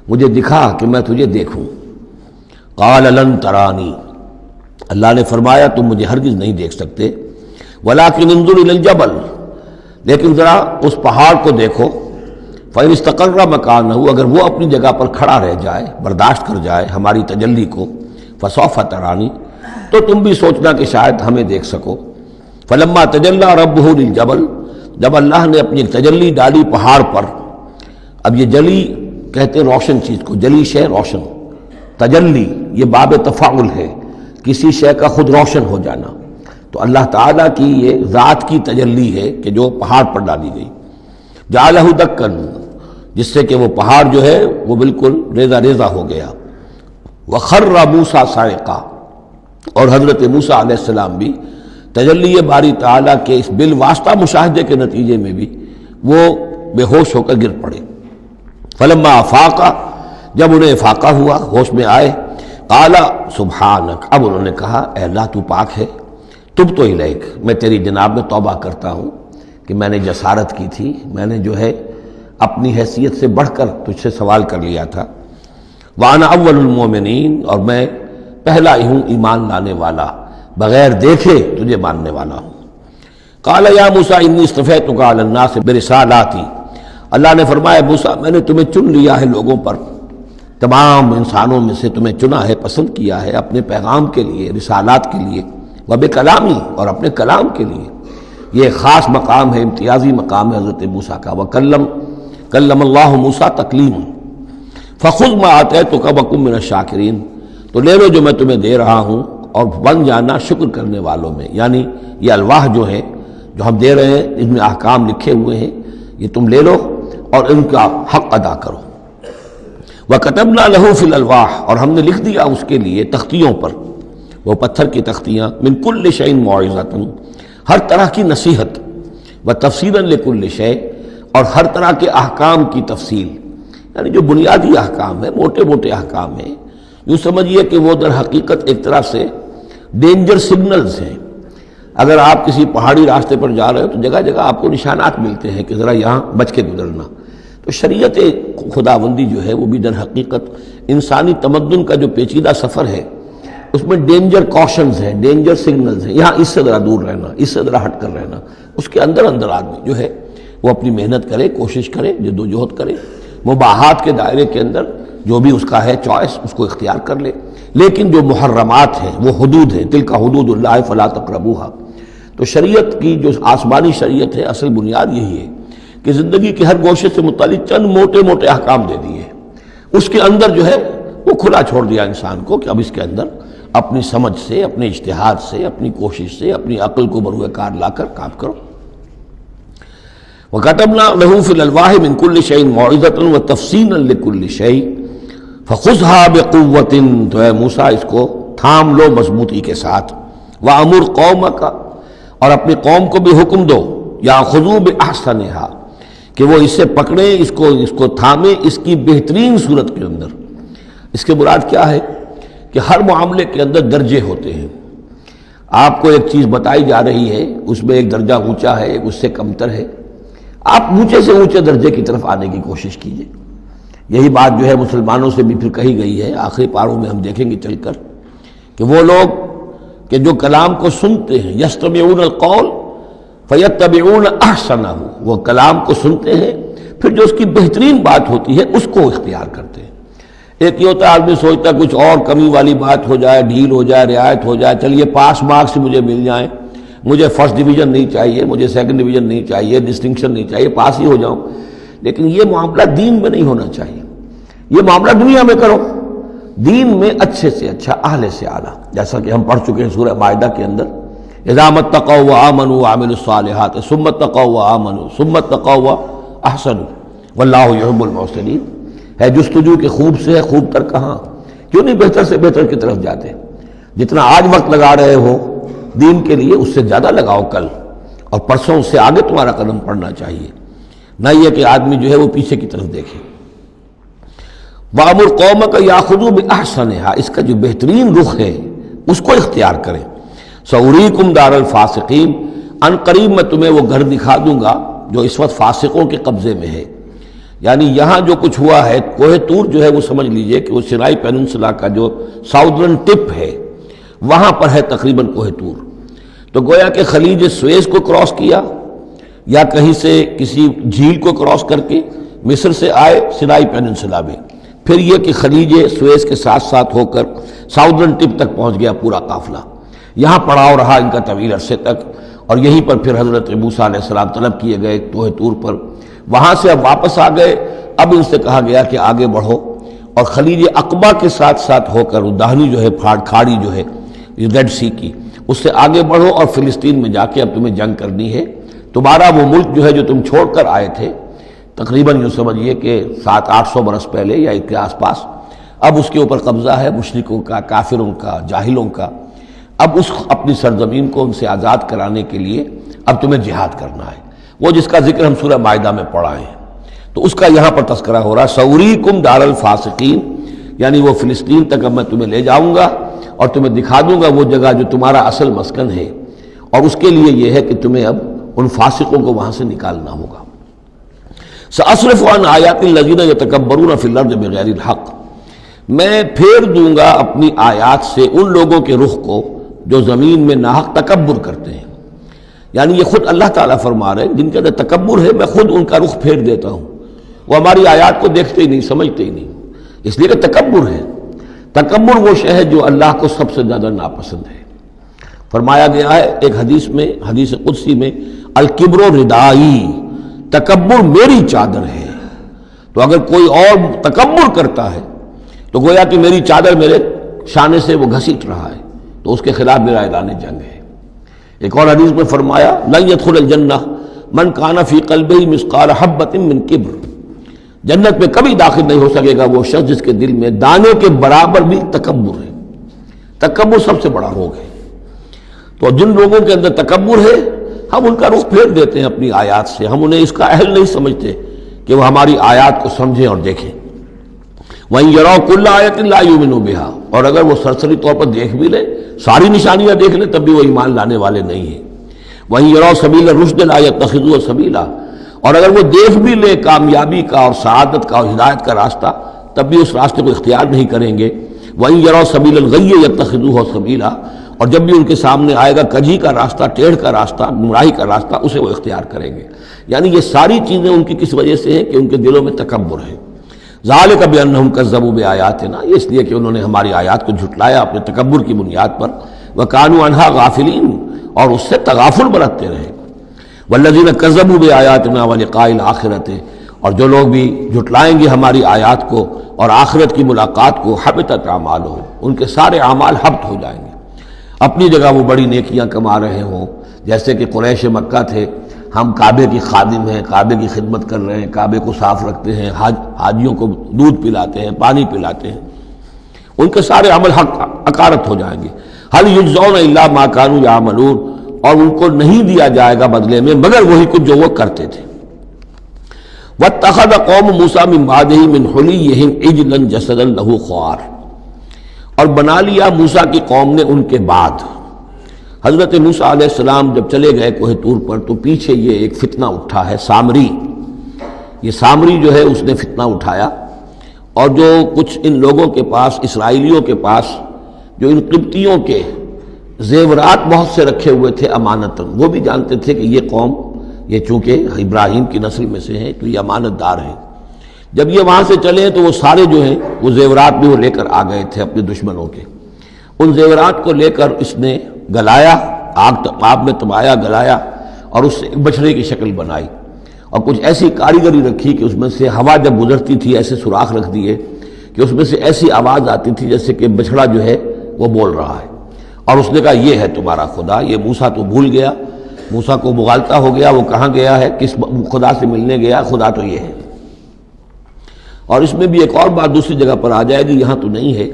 مجھے دکھا کہ میں تجھے دیکھوں۔ قال لن ترانی، اللہ نے فرمایا تم مجھے ہرگز نہیں دیکھ سکتے، ولکن انظر الی الجبل، لیکن ذرا اس پہاڑ کو دیکھو، فإن استقر مکانہ، اگر وہ اپنی جگہ پر کھڑا رہ جائے، برداشت کر جائے ہماری تجلی کو، فسوف ترانی، تو تم بھی سوچنا کہ شاید ہمیں دیکھ سکو۔ فلما تجلی ربہ للجبل، جب اللہ نے اپنی تجلی ڈالی پہاڑ پر، اب یہ جلی کہتے ہیں روشن چیز کو، جلی شے روشن، تجلی یہ باب تفاعل ہے، کسی شے کا خود روشن ہو جانا، تو اللہ تعالیٰ کی یہ ذات کی تجلی ہے کہ جو پہاڑ پر ڈالی گئی، جعلہ دکن، جس سے کہ وہ پہاڑ جو ہے وہ بالکل ریزہ ریزہ ہو گیا۔ وخر موسیٰ صاعقا، اور حضرت موسیٰ علیہ السلام بھی تجلی باری تعالیٰ کے اس بالواسطہ مشاہدے کے نتیجے میں بھی وہ بے ہوش ہو کر گر پڑے۔ فلما افاقا، جب انہیں افاقہ ہوا، ہوش میں آئے، قال سبحانک، اب انہوں نے کہا اے اللہ تو پاک ہے، تبت الیک، میں تیری جناب میں توبہ کرتا ہوں کہ میں نے جسارت کی تھی، میں نے جو ہے اپنی حیثیت سے بڑھ کر تجھ سے سوال کر لیا تھا۔ وانا اول المومنین، اور میں پہلا ہی ہوں ایمان لانے والا، بغیر دیکھے تجھے ماننے والا ہوں۔ قال یا موسیٰ انی اصطفیتک علی الناس برسالاتی، اللہ نے فرمایا موسیٰ میں نے تمہیں چن لیا ہے لوگوں پر، تمام انسانوں میں سے تمہیں چنا ہے، پسند کیا ہے اپنے پیغام کے لیے، رسالات کے لیے، وبکلامی، اور اپنے کلام کے لیے، یہ خاص مقام ہے، امتیازی مقام ہے حضرت موسیٰ کا۔ کلم اللہ موسیٰ تکلیما، فخذ ما آتیتک وکن من الشاکرین، تو لے لو جو میں تمہیں دے رہا ہوں اور بن جانا شکر کرنے والوں میں، یعنی یہ الواح جو ہیں جو ہم دے رہے ہیں ان میں احکام لکھے ہوئے ہیں، یہ تم لے لو اور ان کا حق ادا کرو۔ وَكَتَبْنَا لَهُ فِي الْأَلْوَاحِ، اور ہم نے لکھ دیا اس کے لیے تختیوں پر، وہ پتھر کی تختیاں، مِن كُلِّ شَيْءٍ مَوْعِظَةً، ہر طرح کی نصیحت، وَتَفْصِيلًا لِكُلِّ شَيْءٍ، اور ہر طرح کے احکام کی تفصیل، یعنی جو بنیادی احکام ہیں، موٹے موٹے احکام ہیں، یوں سمجھیے کہ وہ در حقیقت ایک طرح سے ڈینجر سگنلز ہیں۔ اگر آپ کسی پہاڑی راستے پر جا رہے ہو تو جگہ جگہ آپ کو نشانات ملتے ہیں کہ ذرا یہاں بچ کے گزرنا، تو شریعت خداوندی جو ہے وہ بھی در حقیقت انسانی تمدن کا جو پیچیدہ سفر ہے اس میں ڈینجر کوشنز ہیں، ڈینجر سگنلز ہیں، یہاں اس سے ذرا دور رہنا، اس سے ذرا ہٹ کر رہنا، اس کے اندر اندر آدمی جو ہے وہ اپنی محنت کرے، کوشش کرے، جدوجہد کرے، مباحات کے دائرے کے اندر جو بھی اس کا ہے چوائس اس کو اختیار کر لے، لیکن جو محرمات ہیں وہ حدود ہیں، تلک حدود اللہ فلا تقربوها، تو شریعت کی جو آسمانی شریعت ہے اصل بنیاد یہی ہے کہ زندگی کے ہر گوشے سے متعلق چند موٹے موٹے احکام دے دیے، اس کے اندر جو ہے وہ کھلا چھوڑ دیا انسان کو کہ اب اس کے اندر اپنی سمجھ سے، اپنے اجتہاد سے، اپنی کوشش سے، اپنی عقل کو بروئے کار لا کر کام کرو۔ وَكَتَبْنَا لَهُ فِي الْأَلْوَاحِ مِنْ كُلِّ شَيْءٍ مَوْعِظَةً وَتَفْصِيلًا لِكُلِّ شَيْءٍ فَخُذْهَا بِقُوَّةٍ، تو اے موسیٰ اس کو تھام لو مضبوطی کے ساتھ، وَأَمُرْ قَوْمَكَ، اور اپنی قوم کو بھی حکم دو، يَأْخُذُوا بِأَحْسَنِهَا، کہ وہ اسے پکڑیں، اس کو تھامیں اس کی بہترین صورت کے اندر۔ اس کے مراد کیا ہے کہ ہر معاملے کے اندر درجے ہوتے ہیں۔ آپ کو ایک چیز بتائی جا رہی ہے، اس میں ایک درجہ اونچا ہے، ایک اس سے کمتر ہے، آپ اونچے سے اونچے درجے کی طرف آنے کی کوشش کیجیے۔ یہی بات جو ہے مسلمانوں سے بھی پھر کہی گئی ہے، آخری پاروں میں ہم دیکھیں گے چل کر کہ وہ لوگ کہ جو کلام کو سنتے ہیں، یستمعون القول فیتبعون احسنہ، وہ کلام کو سنتے ہیں پھر جو اس کی بہترین بات ہوتی ہے اس کو اختیار کرتے ہیں۔ ایک یہ ہوتا ہے آدمی سوچتا ہے کچھ اور کمی والی بات ہو جائے، ڈھیل ہو جائے، رعایت ہو جائے، چلیے پاس مارکس مجھے مل جائیں، مجھے فرسٹ ڈویژن نہیں چاہیے، مجھے سیکنڈ ڈویژن نہیں چاہیے، ڈسٹنکشن نہیں چاہیے، پاس ہی ہو جاؤں۔ لیکن یہ معاملہ دین میں نہیں ہونا چاہیے، یہ معاملہ دنیا میں کرو، دین میں اچھے سے اچھا، اعلی سے اعلیٰ، جیسا کہ ہم پڑھ چکے ہیں سورہ مائدہ کے اندر، اذا متقوا وآمنوا وعملوا الصالحات ثم اتقوا وآمنوا ثم اتقوا واحسنوا واللہ یحب المحسنین۔ ہے جستجو کہ خوب سے ہے خوب تر کہاں، کیوں نہیں بہتر سے بہتر کی طرف جاتے؟ جتنا آج وقت لگا رہے ہو دین کے لیے اس سے زیادہ لگاؤ کل، اور پرسوں اس سے آگے تمہارا قدم پڑنا چاہیے، نہ یہ کہ آدمی جو ہے وہ پیچھے کی طرف دیکھے۔ وَأَمُرْ قَوْمَكَ يَأْخُذُوا بِأَحْسَنِهَا، اس کا جو بہترین رخ ہے اس کو اختیار کریں۔ سَأُرِيكُمْ دَارَ الْفَاسِقِينَ، ان قریب میں تمہیں وہ گھر دکھا دوں گا جو اس وقت فاسقوں کے قبضے میں ہے۔ یعنی یہاں جو کچھ ہوا ہے، کوہ طور جو ہے وہ سمجھ لیجئے کہ وہ سینائی پیننسلا کا جو ساؤدرن ٹپ ہے وہاں پر ہے تقریباً کوہ طور۔ تو گویا کہ خلیج سویز کو کراس کیا، یا کہیں سے کسی جھیل کو کراس کر کے مصر سے آئے سینائی پیننسلا میں، پھر یہ کہ خلیج سویز کے ساتھ ساتھ ہو کر ساؤدرن ٹپ تک پہنچ گیا پورا قافلہ، یہاں پڑاؤ رہا ان کا طویل عرصے تک، اور یہیں پر پھر حضرت موسیٰ علیہ السلام طلب کیے گئے کوہ طور پر، وہاں سے اب واپس آ گئے۔ اب ان سے کہا گیا کہ آگے بڑھو، اور خلیج عقبہ کے ساتھ ساتھ ہو کر داہنی جو ہے کھاڑی جو ہے ریڈ سی کی، اس سے آگے بڑھو اور فلسطین میں جا کے اب تمہیں جنگ کرنی ہے۔ تمہارا وہ ملک جو ہے جو تم چھوڑ کر آئے تھے تقریباً یوں سمجھیے کہ 700-800 برس پہلے یا اس کے آس پاس، اب اس کے اوپر قبضہ ہے مشرکوں کا، کافروں کا، جاہلوں کا۔ اب اس اپنی سرزمین کو ان سے آزاد کرانے کے لیے اب تمہیں جہاد کرنا ہے، وہ جس کا ذکر ہم سورہ مائدہ میں پڑھا ہے، تو اس کا یہاں پر تذکرہ ہو رہا ہے۔ سَأُرِيكُمْ دَارَ الْفَاسِقِينَ، یعنی وہ فلسطین تک اب میں تمہیں لے جاؤں گا اور تمہیں دکھا دوں گا وہ جگہ جو تمہارا اصل مسکن ہے، اور اس کے لیے یہ ہے کہ تمہیں اب ان فاسقوں کو وہاں سے نکالنا ہوگا۔ سأصرف عن آیات الذین یتکبرون فی الارض بغیر الحق، میں پھیر دوں گا اپنی آیات سے ان لوگوں کے رخ کو جو زمین میں ناحق تکبر کرتے ہیں۔ یعنی یہ خود اللہ تعالیٰ فرما رہے ہیں جن کے اندر تکبر ہے میں خود ان کا رخ پھیر دیتا ہوں، وہ ہماری آیات کو دیکھتے ہی نہیں، سمجھتے ہی نہیں، اس لیے کہ تکبر ہے۔ تکبر وہ شے ہے جو اللہ کو سب سے زیادہ ناپسند ہے۔ فرمایا گیا ہے ایک حدیث میں، حدیث قدسی میں، الکبر ردائی، تکبر میری چادر ہے۔ تو اگر کوئی اور تکبر کرتا ہے تو گویا کہ میری چادر میرے شانے سے وہ گھسیٹ رہا ہے، تو اس کے خلاف میرا اعلان جنگ ہے۔ ایک اور حدیث میں فرمایا لن يدخل الجنہ من کان فی قلبہ مثقال حبۃ من کبر، جنت میں کبھی داخل نہیں ہو سکے گا وہ شخص جس کے دل میں دانے کے برابر بھی تکبر ہے۔ تکبر سب سے بڑا روگ ہے۔ تو جن لوگوں کے اندر تکبر ہے ہم ان کا رخ پھیر دیتے ہیں اپنی آیات سے، ہم انہیں اس کا اہل نہیں سمجھتے کہ وہ ہماری آیات کو سمجھیں اور دیکھیں۔ وَإِن يَرَوْا كُلَّ آیَةٍ لَا يُؤْمِنُوا بِهَا، اور اگر وہ سرسری طور پر دیکھ بھی لیں، ساری نشانیاں دیکھ لیں، تب بھی وہ ایمان لانے والے نہیں ہیں۔ وَإِن يَرَوْا سَبِيلَ الرُّشْدِ لَا يَتَّخِذُوهُ سَبِيلًا، اور اگر وہ دیکھ بھی لیں کامیابی کا اور سعادت کا اور ہدایت کا راستہ، تب بھی اس راستے کو اختیار نہیں کریں گے۔ وَإِن يَرَوْا سَبِيلَ الْغَيِّ يَتَّخِذُوهُ سَبِيلًا، اور جب بھی ان کے سامنے آئے گا کجی کا راستہ، ٹیڑھ کا راستہ، گمراہی کا راستہ، اسے وہ اختیار کریں گے۔ یعنی یہ ساری چیزیں ان کی کس وجہ سے ہیں کہ ان کے دلوں میں تکبر ہے۔ ذالک بانہم کذبوا بآیاتنا، یہ اس لیے کہ انہوں نے ہماری آیات کو جھٹلایا اپنے تکبر کی بنیاد پر، وکانوا عنہا غافلین، اور اس سے تغافل برتتے رہے۔ والذین کذبوا بآیاتنا ولقاء الآخرۃ، اور جو لوگ بھی جھٹلائیں گے ہماری آیات کو اور آخرت کی ملاقات کو حبطت اعمالہ، ان کے سارے اعمال حبط ہو جائیں گے۔ اپنی جگہ وہ بڑی نیکیاں کما رہے ہوں، جیسے کہ قریش مکہ تھے، ہم کعبے کی خادم ہیں، کعبے کی خدمت کر رہے ہیں، کعبے کو صاف رکھتے ہیں، حاجیوں کو دودھ پلاتے ہیں، پانی پلاتے ہیں، ان کے سارے عمل حقارت ہو جائیں گے۔ هل یجزون الا ما كانوا یعملون، اور ان کو نہیں دیا جائے گا بدلے میں مگر وہی کچھ جو وہ کرتے تھے۔ واتخذ قوم موسیٰ من بعدہ من حلیہم عجلا جسدا لہ خوار، اور بنا لیا موسیٰ کی قوم نے ان کے بعد۔ حضرت موسیٰ علیہ السلام جب چلے گئے کوہ طور پر تو پیچھے یہ ایک فتنہ اٹھا ہے، سامری، یہ سامری جو ہے اس نے فتنہ اٹھایا، اور جو کچھ ان لوگوں کے پاس، اسرائیلیوں کے پاس، جو ان قبطیوں کے زیورات بہت سے رکھے ہوئے تھے امانتاً، وہ بھی جانتے تھے کہ یہ قوم، یہ چونکہ ابراہیم کی نسل میں سے ہیں تو یہ امانت دار ہیں، جب یہ وہاں سے چلے تو وہ سارے جو ہیں وہ زیورات بھی وہ لے کر آ گئے تھے اپنے دشمنوں کے، ان زیورات کو لے کر اس نے گلایا، آگ میں تبایا، گلایا، اور اس سے ایک بچھڑے کی شکل بنائی، اور کچھ ایسی کاریگری رکھی کہ اس میں سے ہوا جب گزرتی تھی ایسے سوراخ رکھ دیے کہ اس میں سے ایسی آواز آتی تھی جیسے کہ بچھڑا جو ہے وہ بول رہا ہے، اور اس نے کہا یہ ہے تمہارا خدا۔ یہ موسیٰ تو بھول گیا، موسیٰ کو مغالطہ ہو گیا، وہ کہاں گیا ہے، کس خدا سے ملنے گیا، خدا تو یہ ہے۔ اور اس میں بھی ایک اور بات دوسری جگہ پر آ جائے گی، یہاں تو نہیں ہے،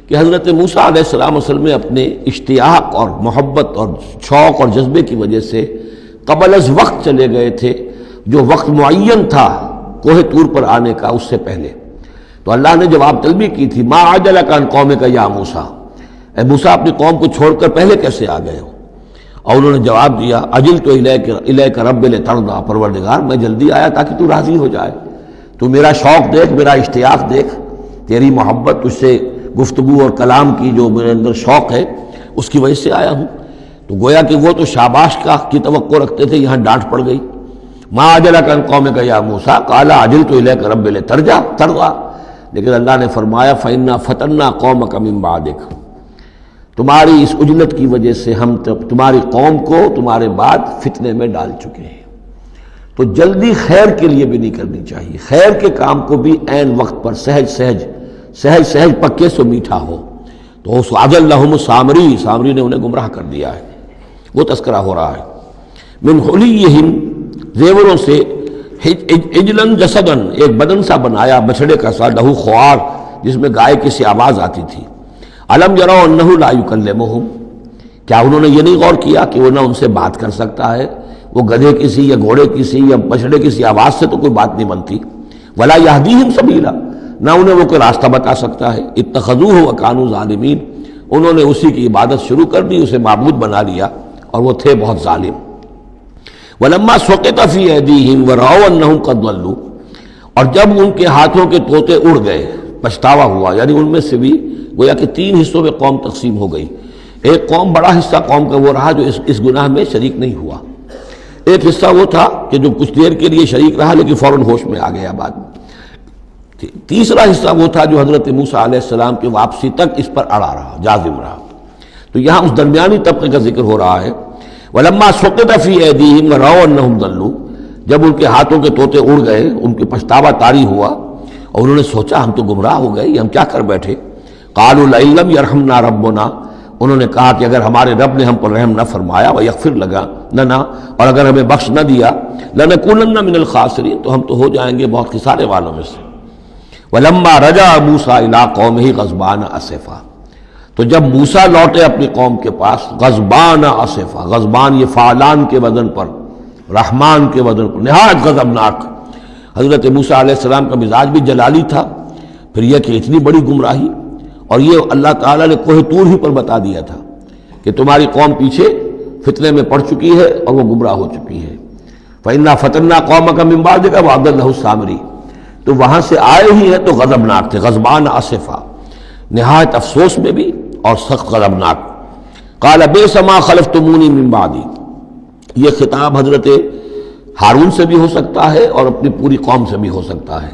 کہ حضرت موسیٰ علیہ السلام اصل میں اپنے اشتیاق اور محبت اور شوق اور جذبے کی وجہ سے قبل از وقت چلے گئے تھے، جو وقت معین تھا کوہ طور پر آنے کا اس سے پہلے۔ تو اللہ نے جواب طلبی کی تھی، ما عجلک عن قومک یا موسیٰ، اے موسیٰ اپنی قوم کو چھوڑ کر پہلے کیسے آ گئے ہو؟ اور انہوں نے جواب دیا، اجلت الیک رب لترضیٰ، پروردگار میں جلدی آیا تاکہ تو راضی ہو جائے، تو میرا شوق دیکھ، میرا اشتیاق دیکھ، تیری محبت، تجھ سے گفتگو اور کلام کی جو میرے اندر شوق ہے اس کی وجہ سے آیا ہوں۔ تو گویا کہ وہ تو شاباش کی توقع رکھتے تھے، یہاں ڈانٹ پڑ گئی، ما عجلک عن قومک یا موسیٰ قال عجلت الیک رب لترضیٰ، لیکن اللہ نے فرمایا فإنا فتنا قومک من بعدک، تمہاری اس عجلت کی وجہ سے ہم تمہاری قوم کو تمہارے بعد فتنے میں ڈال چکے ہیں۔ تو جلدی خیر کے لیے بھی نہیں کرنی چاہیے، خیر کے کام کو بھی عین وقت پر سہج پکے سو میٹھا ہو۔ تو اضلهم سامری نے انہیں گمراہ کر دیا ہے، وہ تذکرہ ہو رہا ہے۔ من حلیہم، زیوروں سے، عجلاً جسداً، ایک بدن سا بنایا، بچھڑے کا سا، لہو خوار، جس میں گائے کی سی آواز آتی تھی۔ الم یروا انہ لا یکلمہم، کیا انہوں نے یہ نہیں غور کیا کہ وہ نہ ان سے بات کر سکتا ہے، وہ گدھے کی سی یا گھوڑے کی سی یا بچھڑے کی سی آواز سے تو کوئی بات نہیں بنتی، ولا یہدیہم سبیلا، نہ انہیں وہ کوئی راستہ بتا سکتا ہے۔ اتخذوہ وکانوا ظالمین، انہوں نے اسی کی عبادت شروع کر دی، اسے معبود بنا لیا، اور وہ تھے بہت ظالم۔ ولما سقط فی ایدیہم ورأوا انہم قد ضلوا، اور جب ان کے ہاتھوں کے طوطے اڑ گئے، پچھتاوا ہوا، یعنی ان میں سے بھی گویا کہ 3 حصوں میں قوم تقسیم ہو گئی۔ ایک قوم، بڑا حصہ قوم کا وہ رہا جو اس گناہ میں شریک نہیں ہوا، ایک حصہ وہ تھا کہ جو کچھ دیر کے لیے شریک رہا لیکن فوراً ہوش میں آ گیا بعد میں، تیسرا حصہ وہ تھا جو حضرت موسیٰ علیہ السلام کی واپسی تک اس پر اڑا رہا، جازم رہا۔ تو یہاں اس درمیانی طبقے کا ذکر ہو رہا ہے۔ وَلَمَّا سُقِطَ فِي أَيْدِيهِمْ وَرَأَوْا أَنَّهُمْ ضَلُّوا، جب ان کے ہاتھوں کے طوطے اڑ گئے، ان کے پچھتاوا طاری ہوا، اور انہوں نے سوچا ہم تو گمراہ ہو گئے، یہ ہم کیا کر بیٹھے۔ قَالُوا لَئِن لَّمْ يَرْحَمْنَا رَبُّنَا، انہوں نے کہا کہ اگر ہمارے رب نے ہم پر رحم نہ فرمایا، وَيَغْفِرْ لَنَا، اور اگر ہمیں بخش نہ دیا، لَنَكُونَنَّ مِنَ الْخَاسِرِينَ، تو ہم تو ہو جائیں گے بہت خسارے والوں میں سے۔ وَلَمَّا رَجَعَ مُوسَىٰ إِلَىٰ قَوْمِهِ غَضْبَانَ أَسِفًا، تو جب موسیٰ لوٹے اپنی قوم کے پاس، غضبان آصفا، غضبان یہ فعلان کے وزن پر، رحمان کے وزن پر، نہایت غضبناک۔ حضرت موسیٰ علیہ السلام کا مزاج بھی جلالی تھا، پھر یہ کہ اتنی بڑی گمراہی، اور یہ اللہ تعالیٰ نے کوہ طور ہی پر بتا دیا تھا کہ تمہاری قوم پیچھے فتنے میں پڑ چکی ہے اور وہ گمراہ ہو چکی ہے۔ فَإِنَّا فَتَنَّا قَوْمَكَ مِن بَعْدِكَ وَأَضَلَّهُ السَّامِرِي، تو وہاں سے آئے ہی ہیں تو غضبناک تھے، غضبان آصفا، نہایت افسوس میں بھی اور سخت غضبناک۔ قال بئس ما خلفتمونی من بعدی، یہ خطاب حضرت ہارون سے بھی ہو سکتا ہے اور اپنی پوری قوم سے بھی ہو سکتا ہے۔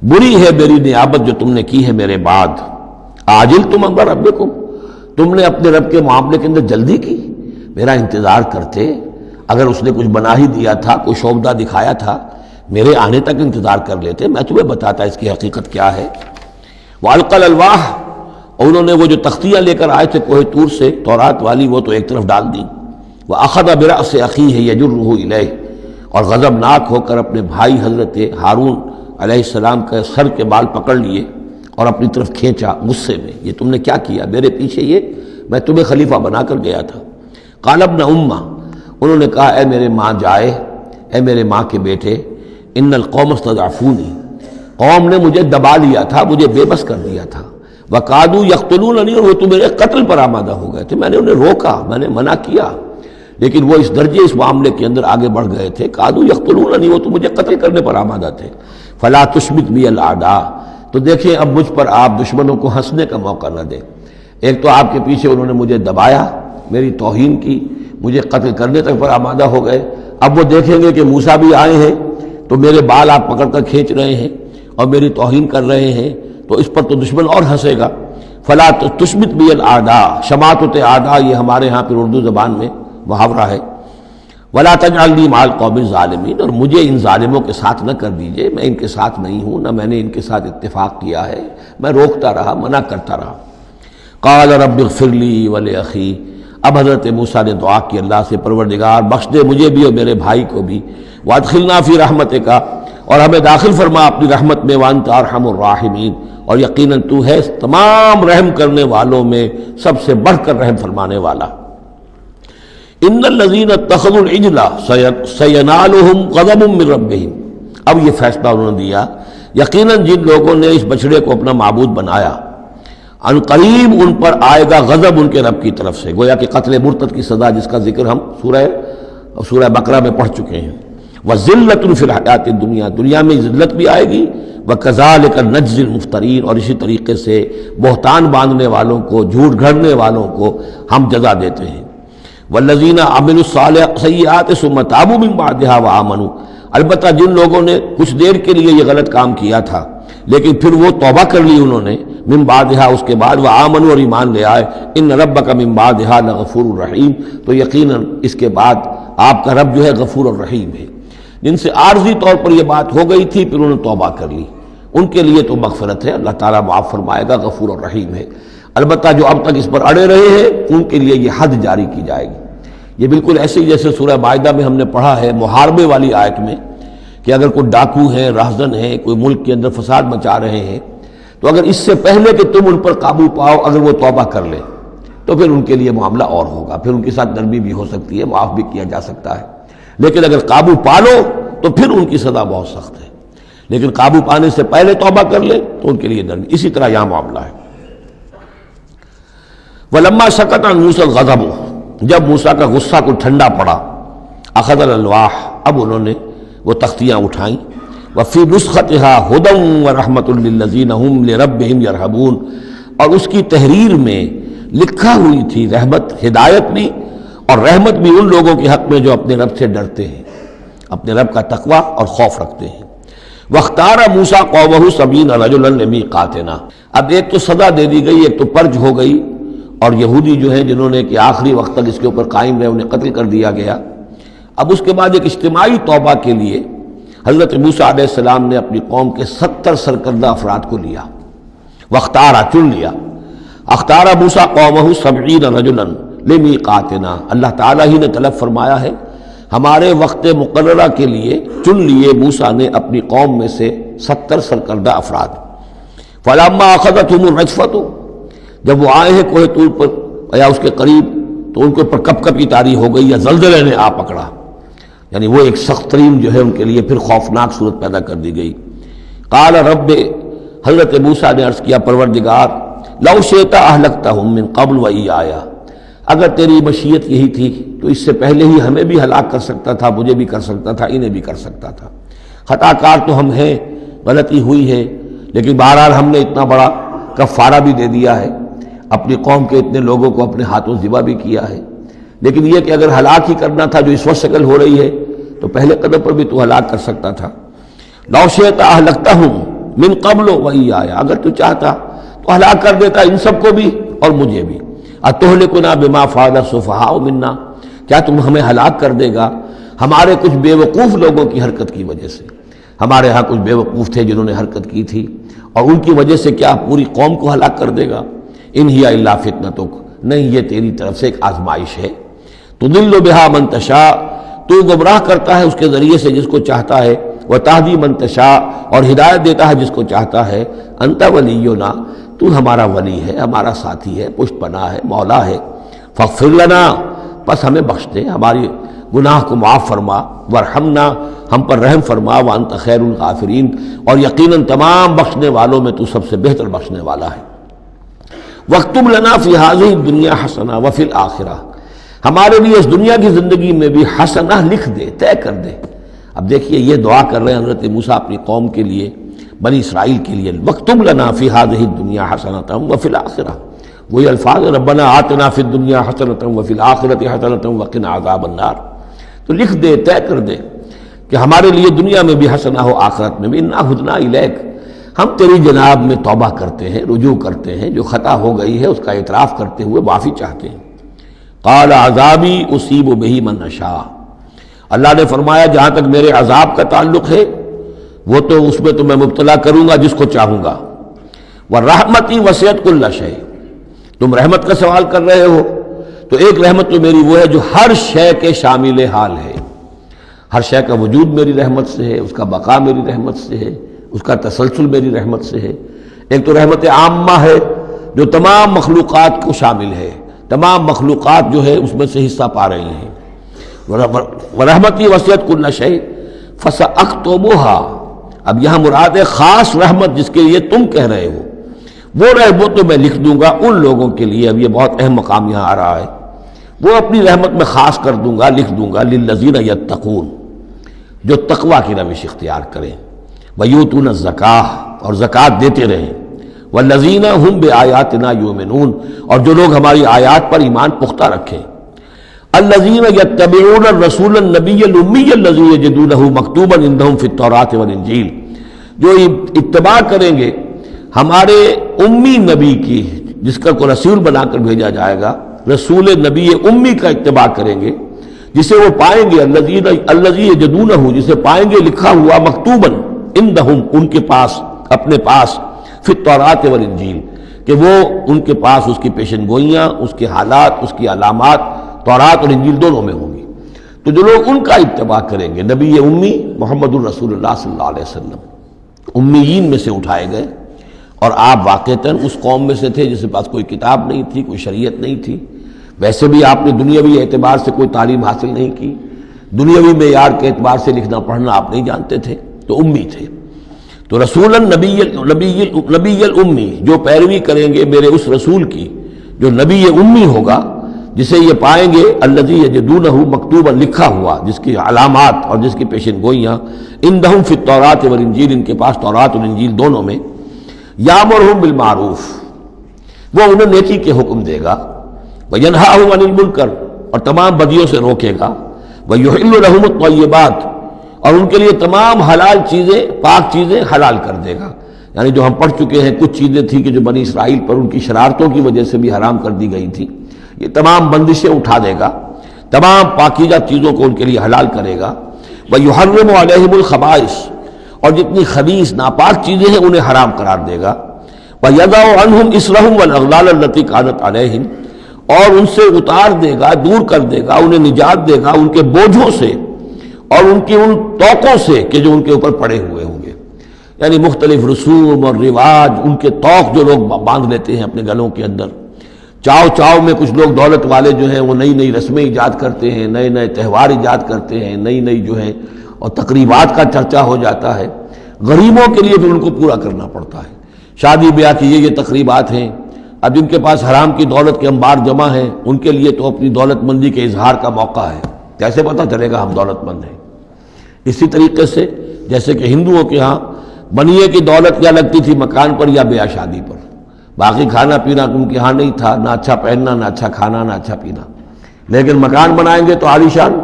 بری ہے میری نیابت جو تم نے کی ہے میرے بعد، عاجلتم امر ربکم، تم نے اپنے رب کے معاملے کے اندر جلدی کی، میرا انتظار کرتے، اگر اس نے کچھ بنا ہی دیا تھا، کوئی شوبدہ دکھایا تھا، میرے آنے تک انتظار کر لیتے، میں تمہیں بتاتا اس کی حقیقت کیا ہے۔ وَأَلْقَى الْأَلْوَاحَ، اور انہوں نے وہ جو تختیاں لے کر آئے تھے کوہ طور سے تورات والی، وہ تو ایک طرف ڈال دی. وَأَخَذَ بِرَأْسِ أَخِيهِ يَجُرُّهُ إِلَيْهِ، اور غضبناک ہو کر اپنے بھائی حضرت ہارون علیہ السلام کے سر کے بال پکڑ لیے اور اپنی طرف کھینچا غصے میں. یہ تم نے کیا کیا؟ میرے پیچھے یہ میں تمہیں خلیفہ بنا کر گیا تھا. قال ابن امہ، انہوں نے کہا اے میرے ماں جائے، اے میرے ماں کے بیٹے، ان القوم استضعفونی، قوم نے مجھے دبا لیا تھا، مجھے بے بس کر دیا تھا. وقادوا یقتلوننی، اور وہ تو میرے قتل پر آمادہ ہو گئے تھے. میں نے انہیں روکا، میں نے منع کیا، لیکن وہ اس درجے اس معاملے کے اندر آگے بڑھ گئے تھے. قادوا یقتلوننی، وہ تو مجھے قتل کرنے پر آمادہ تھے. فلا تشمت بی الاعداء، تو دیکھیں اب مجھ پر آپ دشمنوں کو ہنسنے کا موقع نہ دیں. ایک تو آپ کے پیچھے انہوں نے مجھے دبایا، میری توہین کی، مجھے قتل کرنے تک پر آمادہ ہو گئے. اب وہ دیکھیں گے کہ موسیٰ بھی آئے ہیں تو میرے بال آپ پکڑ کر کھینچ رہے ہیں اور میری توہین کر رہے ہیں، تو اس پر تو دشمن اور ہنسے گا. فلا تشمت بی الاعداء، شماتت اعداء یہ ہمارے ہاں پھر اردو زبان میں محاورہ ہے. ولا تجعلنی مع القوم الظالمین، اور مجھے ان ظالموں کے ساتھ نہ کر دیجئے، میں ان کے ساتھ نہیں ہوں، نہ میں نے ان کے ساتھ اتفاق کیا ہے، میں روکتا رہا، منع کرتا رہا. قال رب اغفر لی ولاخی، اب حضرت موسیٰ نے دعا کی اللہ سے، پروردگار بخش دے مجھے بھی اور میرے بھائی کو بھی. وادخلنا فی رحمتک، اور ہمیں داخل فرما اپنی رحمت میں. وانت ارحم الراحمین، اور یقیناً تو ہے تمام رحم کرنے والوں میں سب سے بڑھ کر رحم فرمانے والا. ان الذین اتخذوا العجل سینالہم غضب من ربہم، اب یہ فیصلہ انہوں نے دیا، یقیناً جن لوگوں نے اس بچڑے کو اپنا معبود بنایا، ان قریب ان پر آئے گا غضب ان کے رب کی طرف سے. گویا کہ قتل مرتد کی سزا جس کا ذکر ہم سورہ بقرہ میں پڑھ چکے ہیں. وَذِلَّةٌ فِي الْحَيَاةِ الدُّنْيَا، دنیا میں ذلت بھی آئے گی. وَكَذَلِكَ نَجْزِي الْمُفْتَرِينَ، اور اسی طریقے سے بہتان باندھنے والوں کو، جھوٹ گھڑنے والوں کو ہم جزا دیتے ہیں. وَالَّذِينَ عَمِلُوا السَّيِّئَاتِ ثُمَّ تَابُوا مِن بَعْدِهَا وَآمَنُوا، البتہ جن لوگوں نے کچھ دیر کے لیے یہ غلط کام کیا تھا لیکن پھر وہ توبہ کر لی انہوں نے، من بعدہا اس کے بعد، وآمنوا اور ایمان لے آئے، ان ربک من بعدہا لغفور الرحیم، تو یقیناً اس کے بعد آپ کا رب جو ہے غفور الرحیم ہے. جن سے عارضی طور پر یہ بات ہو گئی تھی پھر انہوں نے توبہ کر لی، ان کے لیے تو مغفرت ہے، اللہ تعالیٰ معاف فرمائے گا، غفور الرحیم ہے. البتہ جو اب تک اس پر اڑے رہے ہیں ان کے لیے یہ حد جاری کی جائے گی. یہ بالکل ایسے ہی جیسے سورہ مائدہ میں ہم نے پڑھا ہے محاربے والی آیت میں، کہ اگر کوئی ڈاکو ہیں، راہزن ہیں، کوئی ملک کے اندر فساد مچا رہے ہیں، تو اگر اس سے پہلے کہ تم ان پر قابو پاؤ اگر وہ توبہ کر لیں تو پھر ان کے لیے معاملہ اور ہوگا، پھر ان کے ساتھ نرمی بھی ہو سکتی ہے، معاف بھی کیا جا سکتا ہے. لیکن اگر قابو پا لو تو پھر ان کی سزا بہت سخت ہے، لیکن قابو پانے سے پہلے توبہ کر لیں تو ان کے لیے نرمی. اسی طرح یہاں معاملہ ہے. وَلَمَّا سَكَتَ عَنْ مُوسَى الْغَضَبُ، جب موسیٰ کا غصہ کو ٹھنڈا پڑا، أَخَذَ الْأَلْوَاحَ، اب انہوں نے وہ تختیاں اٹھائیں. وفی نسختها هدى ورحمۃ للذین هم لربهم یرہبون، اور اس کی تحریر میں لکھا ہوئی تھی رحمت، ہدایت بھی اور رحمت بھی ان لوگوں کے حق میں جو اپنے رب سے ڈرتے ہیں، اپنے رب کا تقوی اور خوف رکھتے ہیں. واختار موسیٰ قومہ 70 رجلا لمیقاتنا، اب ایک تو سزا دے دی گئی، ایک تو پرج ہو گئی، اور یہودی جو ہیں جنہوں نے کہ آخری وقت تک اس کے اوپر قائم رہے انہیں قتل کر دیا گیا. اب اس کے بعد ایک اجتماعی توبہ کے لیے حضرت موسیٰ علیہ السلام نے اپنی قوم کے 70 سرکردہ افراد کو لیا، واختارا چن لیا. اختارا موسیٰ قومہ 70 رجلا لمیقاتنا، اللہ تعالیٰ ہی نے طلب فرمایا ہے، ہمارے وقت مقررہ کے لیے چن لیے موسیٰ نے اپنی قوم میں سے 70 سرکردہ افراد. فلما اخذتهم الرجفۃ، جب وہ آئے ہیں کوہ طور پر یا اس کے قریب تو ان کے اوپر کپ کپی طاری ہو گئی یا زلزلے نے آ پکڑا، یعنی وہ ایک سخت ترین جو ہے ان کے لیے پھر خوفناک صورت پیدا کر دی گئی. قال رب، حضرت موسیٰ نے عرض کیا پروردگار، لو شئت اہلکتہم من قبل وایایا، اگر تیری مشیت یہی تھی تو اس سے پہلے ہی ہمیں بھی ہلاک کر سکتا تھا، مجھے بھی کر سکتا تھا، انہیں بھی کر سکتا تھا. خطا کار تو ہم ہیں، غلطی ہوئی ہے، لیکن بہرحال ہم نے اتنا بڑا کفارہ بھی دے دیا ہے، اپنی قوم کے اتنے لوگوں کو اپنے ہاتھوں ذبح بھی کیا ہے. لیکن یہ کہ اگر ہلاک ہی کرنا تھا جو اس وقت شکل ہو رہی ہے تو پہلے قدم پر بھی تو ہلاک کر سکتا تھا. لو شئت اہلکتہم من قبل وایایا، اگر تو چاہتا تو ہلاک کر دیتا ان سب کو بھی اور مجھے بھی. اتہلکنا بما فعل السفہاء منا، کیا تم ہمیں ہلاک کر دے گا ہمارے کچھ بے وقوف لوگوں کی حرکت کی وجہ سے؟ ہمارے ہاں کچھ بے وقوف تھے جنہوں نے حرکت کی تھی اور ان کی وجہ سے کیا پوری قوم کو ہلاک کر دے گا؟ ان ہی الا فتنتک، نہیں یہ تیری طرف سے ایک آزمائش ہے۔ تضل بہا من تشاء، تو گمراہ کرتا ہے اس کے ذریعے سے جس کو چاہتا ہے، وتہدی من تشاء، اور ہدایت دیتا ہے جس کو چاہتا ہے۔ انت ولینا، تو ہمارا ولی ہے، ہمارا ساتھی ہے، پشت پناہ ہے، مولا ہے۔ فاغفر لنا، پس ہمیں بخش دے، ہماری گناہ کو معاف فرما، ورحمنا، ہم پر رحم فرما، وانت خیر الغافرین، اور یقیناً تمام بخشنے والوں میں تو سب سے بہتر بخشنے والا ہے۔ واکتب لنا فی ہذہ الدنیا حسنہ وفی الآخرہ، ہمارے لیے اس دنیا کی زندگی میں بھی حسنہ لکھ دے، طے کر دے۔ اب دیکھیے یہ دعا کر رہے ہیں حضرت موسیٰ اپنی قوم کے لیے، بنی اسرائیل کے لیے، واکتب لنا فی ہذہ الدنیا حسنۃ وفی الآخرہ، وہی الفاظ ربنا آتنا فی الدنیا حسنۃ وفی الآخرۃ حسنۃ وقنا عذاب النار۔ تو لکھ دے، طے کر دے کہ ہمارے لیے دنیا میں بھی حسنہ ہو، آخرت میں بھی۔ انا ہدنا الیک، ہم تیری جناب میں توبہ کرتے ہیں، رجوع کرتے ہیں، جو خطا ہو گئی ہے اس کا اعتراف کرتے ہوئے معافی چاہتے ہیں۔ قال عذابی اصیب بہ من اشاء، اللہ نے فرمایا جہاں تک میرے عذاب کا تعلق ہے وہ تو اس میں تو میں مبتلا کروں گا جس کو چاہوں گا۔ ورحمتی وسعت کل شیء، تم رحمت کا سوال کر رہے ہو تو ایک رحمت تو میری وہ ہے جو ہر شے کے شامل حال ہے، ہر شے کا وجود میری رحمت سے ہے، اس کا بقا میری رحمت سے ہے، اس کا تسلسل میری رحمت سے ہے۔ ایک تو رحمت عامہ ہے جو تمام مخلوقات کو شامل ہے، تمام مخلوقات جو ہے اس میں سے حصہ پا رہی ہیں۔ ورحمتی وسعت کل شیء فساکتبھا، اب یہاں مراد ہے خاص رحمت جس کے لیے تم کہہ رہے ہو، وہ رحمت تو میں لکھ دوں گا ان لوگوں کے لیے۔ اب یہ بہت اہم مقام یہاں آ رہا ہے، وہ اپنی رحمت میں خاص کر دوں گا، لکھ دوں گا، للذین یتقون، جو تقوی کی روش اختیار کریں، ویؤتون الزکاۃ، اور زکوٰۃ دیتے رہیں، والذین ہم بآیاتنا یؤمنون، اور جو لوگ ہماری آیات پر ایمان پختہ رکھیں، الذین یتبعون الرسول النبی الامی الذی یجدونہ مکتوبا عندہم فی التوراۃ والانجیل، جو اتباع کریں گے ہمارے امی نبی کی، جس کا کو رسول بنا کر بھیجا جائے گا، رسول نبی امی کا اتباع کریں گے، جسے وہ پائیں گے، الذی یجدونہ، جسے پائیں گے لکھا ہوا، مکتوباً عندہم، ان کے پاس، اپنے پاس، فی التوراۃ والانجیل، کہ وہ ان کے پاس اس کی پیشن گوئیاں، اس کے حالات، اس کی علامات تورات اور انجیل دونوں میں ہوں گی۔ تو جو لوگ ان کا اتباع کریں گے، نبی امی محمد الرسول اللہ صلی اللہ علیہ وسلم امیین میں سے اٹھائے گئے، اور آپ واقعتاً اس قوم میں سے تھے جس کے پاس کوئی کتاب نہیں تھی، کوئی شریعت نہیں تھی، ویسے بھی آپ نے دنیاوی اعتبار سے کوئی تعلیم حاصل نہیں کی، دنیاوی معیار کے اعتبار سے لکھنا پڑھنا آپ نہیں جانتے تھے، تو امی تھے۔ تو رسول نبی الامی، جو پیروی کریں گے میرے اس رسول کی جو نبی امی ہوگا، جسے یہ پائیں گے، الذی یجدونہ مکتوبا، لکھا ہوا، جس کی علامات اور جس کی پیشن گوئیاں، عندہم فی التوراۃ والانجیل، ان کے پاس تورات اور انجیل دونوں میں، یامرہم بالمعروف، وہ انہیں نیکی کے حکم دے گا، وینہاہم عن المنکر، اور تمام بدیوں سے روکے گا، ویحل لہم الطیبات، اور ان کے لیے تمام حلال چیزیں، پاک چیزیں حلال کر دے گا۔ یعنی جو ہم پڑھ چکے ہیں، کچھ چیزیں تھیں کہ جو بنی اسرائیل پر ان کی شرارتوں کی وجہ سے بھی حرام کر دی گئی تھی، یہ تمام بندشیں اٹھا دے گا، تمام پاکیزہ چیزوں کو ان کے لیے حلال کرے گا۔ وَيُحَرِّمُ عَلَيْهِمُ الْخَبَائِثَ، اور جتنی خبیث ناپاک چیزیں ہیں انہیں حرام قرار دے گا۔ وَيَضَعُ عَنْهُمْ إِصْرَهُمْ وَالْأَغْلَالَ الَّتِي كَانَتْ عَلَيْهِمْ، اور ان سے اتار دے گا، دور کر دے گا، انہیں نجات دے گا ان کے بوجھوں سے اور ان کی ان توقوں سے کہ جو ان کے اوپر پڑے ہوئے ہوں گے۔ یعنی مختلف رسوم اور رواج، ان کے توق جو لوگ باندھ لیتے ہیں اپنے گلوں کے اندر، چاؤ چاؤ میں کچھ لوگ دولت والے جو ہیں وہ نئی نئی رسمیں ایجاد کرتے ہیں، نئے نئے تہوار ایجاد کرتے ہیں، نئی نئی جو ہے اور تقریبات کا چرچا ہو جاتا ہے۔ غریبوں کے لیے پھر ان کو پورا کرنا پڑتا ہے، شادی بیاہ کی یہ تقریبات ہیں۔ اب جن کے پاس حرام کی دولت کے انبار جمع ہیں، ان کے لیے تو اپنی دولت مندی کے اظہار کا موقع ہے، کیسے پتہ چلے گا ہم دولت مند ہیں؟ اسی طریقے سے جیسے کہ ہندوؤں کے ہاں بنیے کی دولت یا لگتی تھی مکان پر یا بیاہ شادی پر، باقی کھانا پینا ان کے ہاں نہیں تھا، نہ اچھا پہننا، نہ اچھا کھانا، نہ اچھا پینا، لیکن مکان بنائیں گے تو عالیشان،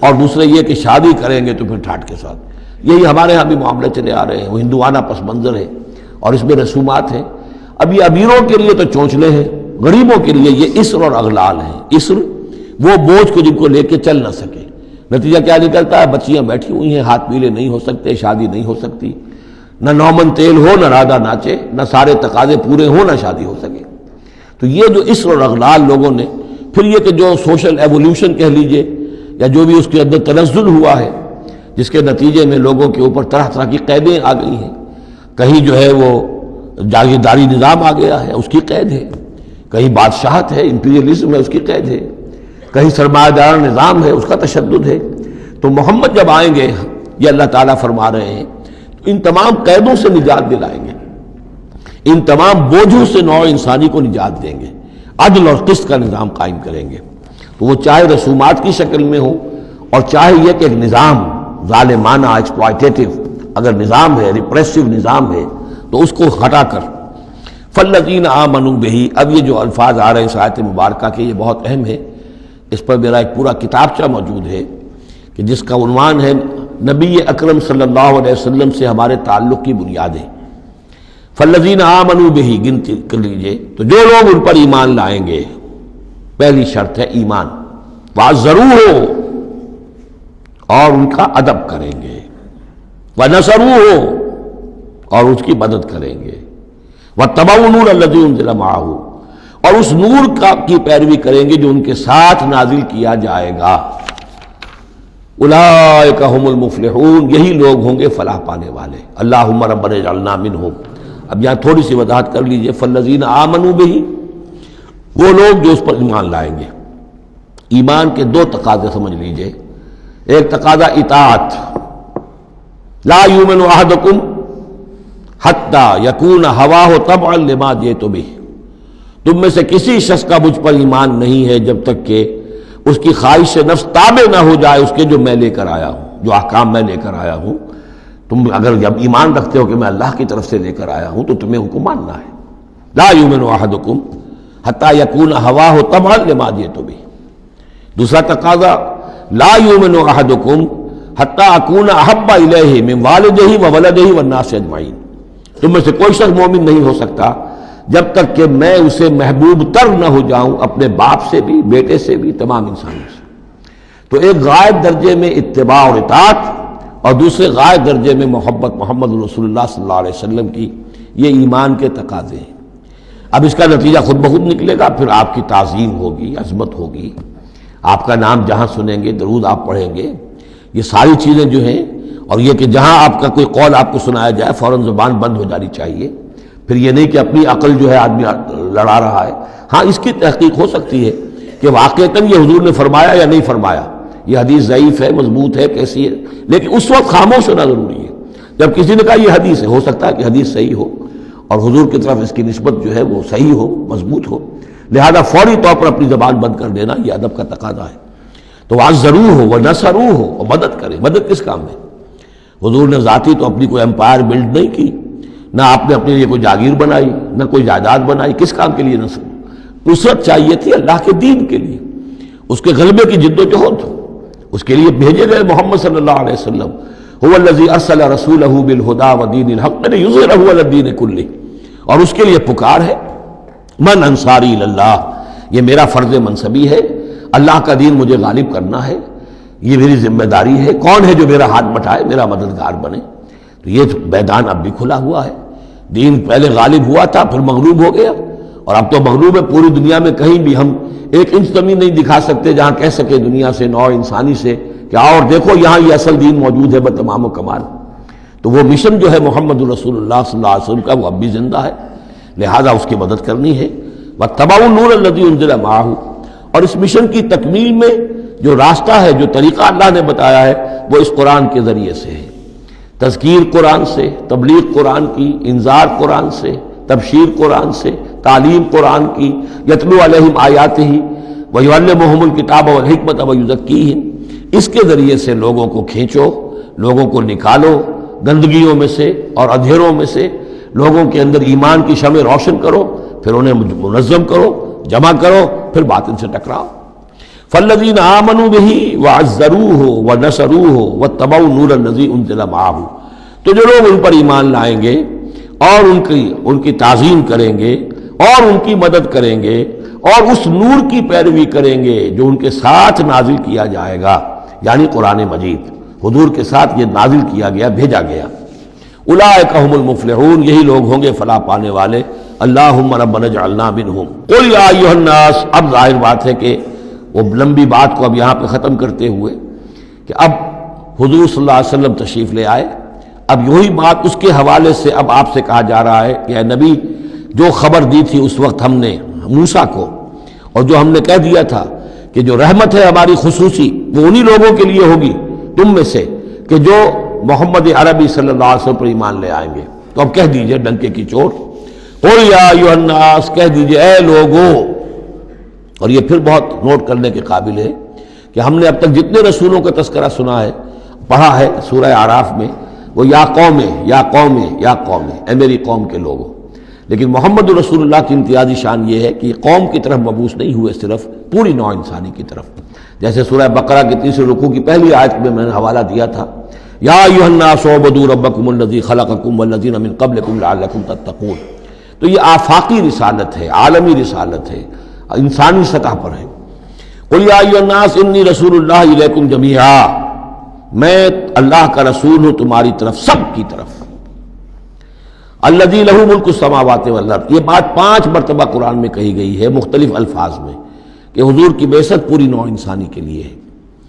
اور دوسرے یہ کہ شادی کریں گے تو پھر ٹھاٹ کے ساتھ۔ یہی ہمارے ہاں بھی معاملے چلے آ رہے ہیں، وہ ہندوانہ پس منظر ہے اور اس میں رسومات ہیں۔ اب یہ امیروں کے لیے تو چونچلے ہیں، غریبوں کے لیے یہ اسر اور اغلال ہیں۔ اسر وہ بوجھ کو جن کو لے کے چل نہ سکے، نتیجہ کیا نکلتا ہے؟ بچیاں بیٹھی ہوئی ہیں، ہاتھ پیلے نہیں ہو سکتے، شادی نہیں ہو سکتی، نہ نومن تیل ہو، نہ رادہ ناچے، نہ سارے تقاضے پورے ہوں، نہ شادی ہو سکے۔ تو یہ جو اسر اور اغلال لوگوں نے، پھر یہ کہ جو سوشل ایولیوشن کہہ لیجئے یا جو بھی اس کے اندر تنزل ہوا ہے، جس کے نتیجے میں لوگوں کے اوپر طرح طرح کی قیدیں آ گئی ہیں، کہیں جو ہے وہ جاگیرداری نظام آ گیا ہے، اس کی قید ہے، کہیں بادشاہت ہے، امپیریلزم ہے، اس کی قید ہے، کہیں سرمایہ دار نظام ہے، اس کا تشدد ہے۔ تو محمد جب آئیں گے، یہ اللہ تعالیٰ فرما رہے ہیں، تو ان تمام قیدوں سے نجات دلائیں گے، ان تمام بوجھوں سے نوع انسانی کو نجات دیں گے، عدل اور قسط کا نظام قائم کریں گے۔ تو وہ چاہے رسومات کی شکل میں ہو، اور چاہے یہ کہ ایک نظام ظالمانہ ایکسپلائٹیٹو اگر نظام ہے، ریپریسو نظام ہے، تو اس کو ہٹا کر فالذین آمنوا بہ۔ اب یہ جو الفاظ آ رہے ہیں اس آیت مبارکہ کے، یہ بہت اہم ہے، اس پر میرا ایک پورا کتابچہ موجود ہے کہ جس کا عنوان ہے نبی اکرم صلی اللہ علیہ وسلم سے ہمارے تعلق کی بنیادیں۔ فالذین آمنوا بہ، گنتی کر لیجئے، تو جو لوگ ان پر ایمان لائیں گے، پہلی شرط ہے ایمان، وعزروہ، اور ان کا ادب کریں گے، ونصروہ، اور اس کی مدد کریں گے، واتبعوا النور الذی انزل معہ، اور اس نور کی پیروی کریں گے جو ان کے ساتھ نازل کیا جائے گا۔ اولئک ھم المفلحون، یہی لوگ ہوں گے فلاح پانے والے۔ اللہم ربنا اجعلنا منہم۔ اب یہاں تھوڑی سی وضاحت کر لیجئے، فالذین آمنوا بہ، وہ لوگ جو اس پر ایمان لائیں گے۔ ایمان کے دو تقاضے سمجھ لیجئے، ایک تقاضا اطاعت، لا یؤمن احدکم حتی یکون ہواہ طبعا لما جئت بہ، تم میں سے کسی شخص کا مجھ پر ایمان نہیں ہے جب تک کہ اس کی خواہش نفس تابع نہ ہو جائے اس کے جو میں لے کر آیا ہوں، جو احکام میں لے کر آیا ہوں۔ تم اگر جب ایمان رکھتے ہو کہ میں اللہ کی طرف سے لے کر آیا ہوں تو تمہیں حکم ماننا ہے۔ لا یؤمن احدکم حتی یکون ہواہ طبعا لما جئت بہ۔ دوسرا تقاضا، لا یؤمن احدکم حتی اکون احب الیہ من والدہ وولدہ والناس اجمعین، تم میں سے کوئی شخص مومن نہیں ہو سکتا جب تک کہ میں اسے محبوب تر نہ ہو جاؤں، اپنے باپ سے بھی، بیٹے سے بھی، تمام انسانوں سے۔ تو ایک غائب درجے میں اتباع اور اطاعت، اور دوسرے غائب درجے میں محبت محمد رسول اللہ صلی اللہ علیہ وسلم کی، یہ ایمان کے تقاضے ہیں۔ اب اس کا نتیجہ خود بخود نکلے گا، پھر آپ کی تعظیم ہوگی، عظمت ہوگی، آپ کا نام جہاں سنیں گے، درود آپ پڑھیں گے، یہ ساری چیزیں جو ہیں، اور یہ کہ جہاں آپ کا کوئی قول آپ کو سنایا جائے فوراً زبان بند ہو جانی چاہیے۔ پھر یہ نہیں کہ اپنی عقل جو ہے آدمی لڑا رہا ہے، ہاں اس کی تحقیق ہو سکتی ہے کہ واقعتاً یہ حضور نے فرمایا یا نہیں فرمایا، یہ حدیث ضعیف ہے، مضبوط ہے، کیسی ہے، لیکن اس وقت خاموش ہونا ضروری ہے۔ جب کسی نے کہا یہ حدیث ہے، ہو سکتا ہے کہ حدیث صحیح ہو اور حضور کی طرف اس کی نسبت جو ہے وہ صحیح ہو، مضبوط ہو، لہذا فوری طور پر اپنی زبان بند کر دینا یہ ادب کا تقاضا ہے۔ تو وعزروہ ہو ونصروہ ہو، اور مدد کرے۔ مدد کس کام میں؟ حضور نے ذاتی تو اپنی کوئی امپائر بلڈ نہیں کی، نہ آپ نے اپنے لیے کوئی جاگیر بنائی، نہ کوئی جائیداد بنائی، کس کام کے لیے؟ نصرت چاہیے تھی اللہ کے دین کے لیے، اس کے غلبے کی جد و جہد، اس کے لیے بھیجے گئے محمد صلی اللہ علیہ وسلم۔ هو الذی ارسل رسولہ بالہدی ودین الحق لیظہرہ علی الدین کلہ، اور اس کے لیے پکار ہے من انصاری اللہ، یہ میرا فرض منصبی ہے، اللہ کا دین مجھے غالب کرنا ہے، یہ میری ذمہ داری ہے۔ کون ہے جو میرا ہاتھ بٹھائے، میرا مددگار بنے؟ تو یہ میدان اب بھی کھلا ہوا ہے۔ دین پہلے غالب ہوا تھا، پھر مغلوب ہو گیا، اور اب تو مغلوب ہے۔ پوری دنیا میں کہیں بھی ہم ایک انچ زمین نہیں دکھا سکتے جہاں کہہ سکے دنیا سے، نوع انسانی سے کہ اور دیکھو یہاں یہ اصل دین موجود ہے بتمام و کمال۔ تو وہ مشن جو ہے محمد رسول اللہ صلی اللہ علیہ وسلم کا، وہ اب بھی زندہ ہے، لہذا اس کی مدد کرنی ہے۔ واتبعوا النور الذی انزل معہ، اور اس مشن کی تکمیل میں جو راستہ ہے، جو طریقہ اللہ نے بتایا ہے، وہ اس قرآن کے ذریعے سے ہے۔ تذکیر قرآن سے، تبلیغ قرآن کی، انذار قرآن سے، تبشیر قرآن سے، تعلیم قرآن کی، یتلو علیہم آیاتہ ویعلمہم الکتاب والحکمۃ ویزکیہم، اس کے ذریعے سے لوگوں کو کھینچو، لوگوں کو نکالو گندگیوں میں سے اور اندھیروں میں سے، لوگوں کے اندر ایمان کی شمع روشن کرو، پھر انہیں منظم کرو، جمع کرو، پھر باطل سے ٹکراؤ۔ فالذین آمنوا بہ وعزروہ ونصروہ واتبعوا النور الذی انزل معہ، تو جو لوگ ان پر ایمان لائیں گے اور ان کی تعظیم کریں گے اور ان کی مدد کریں گے اور اس نور کی پیروی کریں گے جو ان کے ساتھ نازل کیا جائے گا، یعنی قرآن مجید حضور کے ساتھ یہ نازل کیا گیا، بھیجا گیا۔ اولئک هم المفلحون، یہی لوگ ہوں گے فلاح پانے والے۔ اللہم ربنا اجعلنا منہم۔ قل یا ایھا الناس، اب ظاہر بات ہے کہ وہ لمبی بات کو اب یہاں پہ ختم کرتے ہوئے کہ اب حضور صلی اللہ علیہ وسلم تشریف لے آئے، اب یہی بات اس کے حوالے سے اب آپ سے کہا جا رہا ہے کہ اے نبی، جو خبر دی تھی اس وقت ہم نے موسیٰ کو، اور جو ہم نے کہہ دیا تھا کہ جو رحمت ہے ہماری خصوصی وہ انہی لوگوں کے لیے ہوگی تم میں سے کہ جو محمد عربی صلی اللہ علیہ وسلم پر ایمان لے آئیں گے، تو اب کہہ دیجئے ڈنکے کی چوٹ، قل یا ایھا الناس، کہہ دیجئے اے لوگو۔ اور یہ پھر بہت نوٹ کرنے کے قابل ہے کہ ہم نے اب تک جتنے رسولوں کا تذکرہ سنا ہے، پڑھا ہے سورہ اعراف میں، وہ یا قوم یا قوم یا قوم، اے میری قوم کے لوگوں۔ لیکن محمد رسول اللہ کی امتیازی شان یہ ہے کہ یہ قوم کی طرف مبعوث نہیں ہوئے، صرف پوری نوع انسانی کی طرف، جیسے سورہ بقرہ کے تیسرے رکوع کی پہلی آیت میں نے حوالہ دیا تھا، یا ایھا الناس اعبدوا ربکم الذی خلقکم والذین من قبلکم لعلکم تتقون۔ تو یہ آفاقی رسالت ہے، عالمی رسالت ہے، انسانی سطح پر ہے۔ قل یا ایھا الناس انی رسول اللہ الیکم جمیعا، میں اللہ کا رسول ہوں تمہاری طرف، سب کی طرف۔ الذی لہ ملک السماوات والارض، یہ بات 5 مرتبہ قرآن میں کہی گئی ہے مختلف الفاظ میں کہ حضور کی بعثت پوری نوع انسانی کے لیے ہے،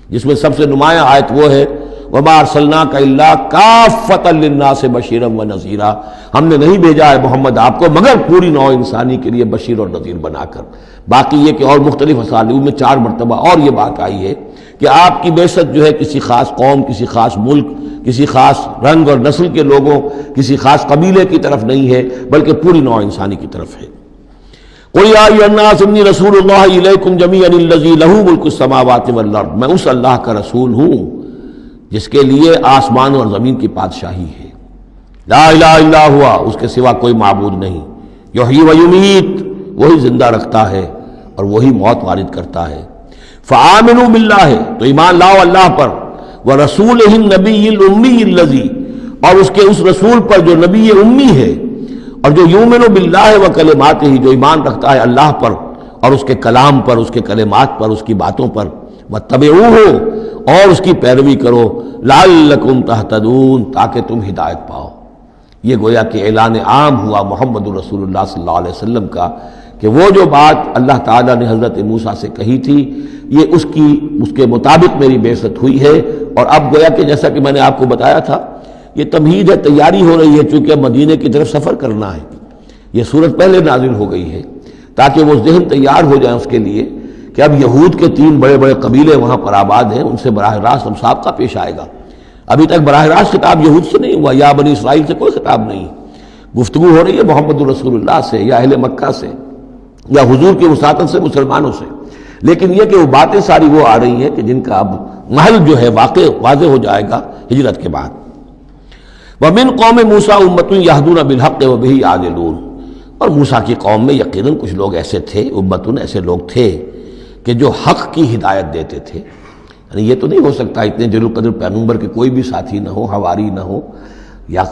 جس میں سب سے نمایاں آیت وہ ہے وما ارسلناک الا کافۃ للناس بشیرا ونذیرا، ہم نے نہیں بھیجا ہے محمد آپ کو مگر پوری نوع انسانی کے لیے بشیر اور نذیر بنا کر۔ باقی یہ کہ اور مختلف اسالیب میں 4 مرتبہ اور یہ بات آئی ہے کہ آپ کی بعثت جو ہے کسی خاص قوم، کسی خاص ملک، کسی خاص رنگ اور نسل کے لوگوں، کسی خاص قبیلے کی طرف نہیں ہے، بلکہ پوری نوع انسانی کی طرف ہے۔ قل یا ایھا الناس انی رسول اللہ الیکم جمیعا الذی لہ ملک السماوات والارض، میں اس اللہ کا رسول ہوں جس کے لیے آسمان اور زمین کی بادشاہی ہے، لا الہ الا ہوا، اس کے سوا کوئی معبود نہیں، یحیی و یمیت، وہی زندہ رکھتا ہے اور وہی موت وارد کرتا ہے۔ فآمنوا باللہ، تو ایمان لاؤ اللہ پر، ورسولہ النبی الامی الذی، اور اس کے اس رسول پر جو نبی امی ہے، اور جو یؤمن باللہ وکلماتہ، جو ایمان رکھتا ہے اللہ پر اور اس کے کلام پر، اس کے کلمات پر، اس کی باتوں پر، واتبعوہ، اور اس کی پیروی کرو، لعلکم تہتدون، تاکہ تم ہدایت پاؤ۔ یہ گویا کہ اعلان عام ہوا محمد رسول اللہ صلی اللہ علیہ وسلم کا کہ وہ جو بات اللہ تعالیٰ نے حضرت موسیٰ سے کہی تھی، یہ اس کے مطابق میری بعثت ہوئی ہے۔ اور اب گویا کہ جیسا کہ میں نے آپ کو بتایا تھا، یہ تمہید ہے، تیاری ہو رہی ہے، چونکہ مدینے کی طرف سفر کرنا ہے، یہ صورت پہلے نازل ہو گئی ہے تاکہ وہ ذہن تیار ہو جائے اس کے لیے کہ اب یہود کے 3 بڑے بڑے قبیلے وہاں پر آباد ہیں، ان سے براہ راست مسابقہ پیش آئے گا۔ ابھی تک براہ راست خطاب یہود سے نہیں ہوا، یا بنی اسرائیل سے کوئی خطاب نہیں، گفتگو ہو رہی ہے محمد رسول اللہ سے یا اہل مکہ سے یا حضور کی وساطت سے مسلمانوں سے، لیکن یہ کہ وہ باتیں ساری وہ آ رہی ہیں کہ جن کا اب محل جو ہے واضح ہو جائے گا ہجرت کے بعد۔ وَمِن قوم موسیٰ أُمَّةٌ يَهْدُونَ بِالْحَقِّ وَبِهِ يَعْدِلُونَ، اور موسیٰ کی قوم میں یقیناً کچھ لوگ ایسے تھے، امتن ایسے لوگ تھے کہ جو حق کی ہدایت دیتے تھے۔ یعنی یہ تو نہیں ہو سکتا اتنے جلیل القدر پیغمبر کے کوئی بھی ساتھی نہ ہو، حواری نہ ہو، یا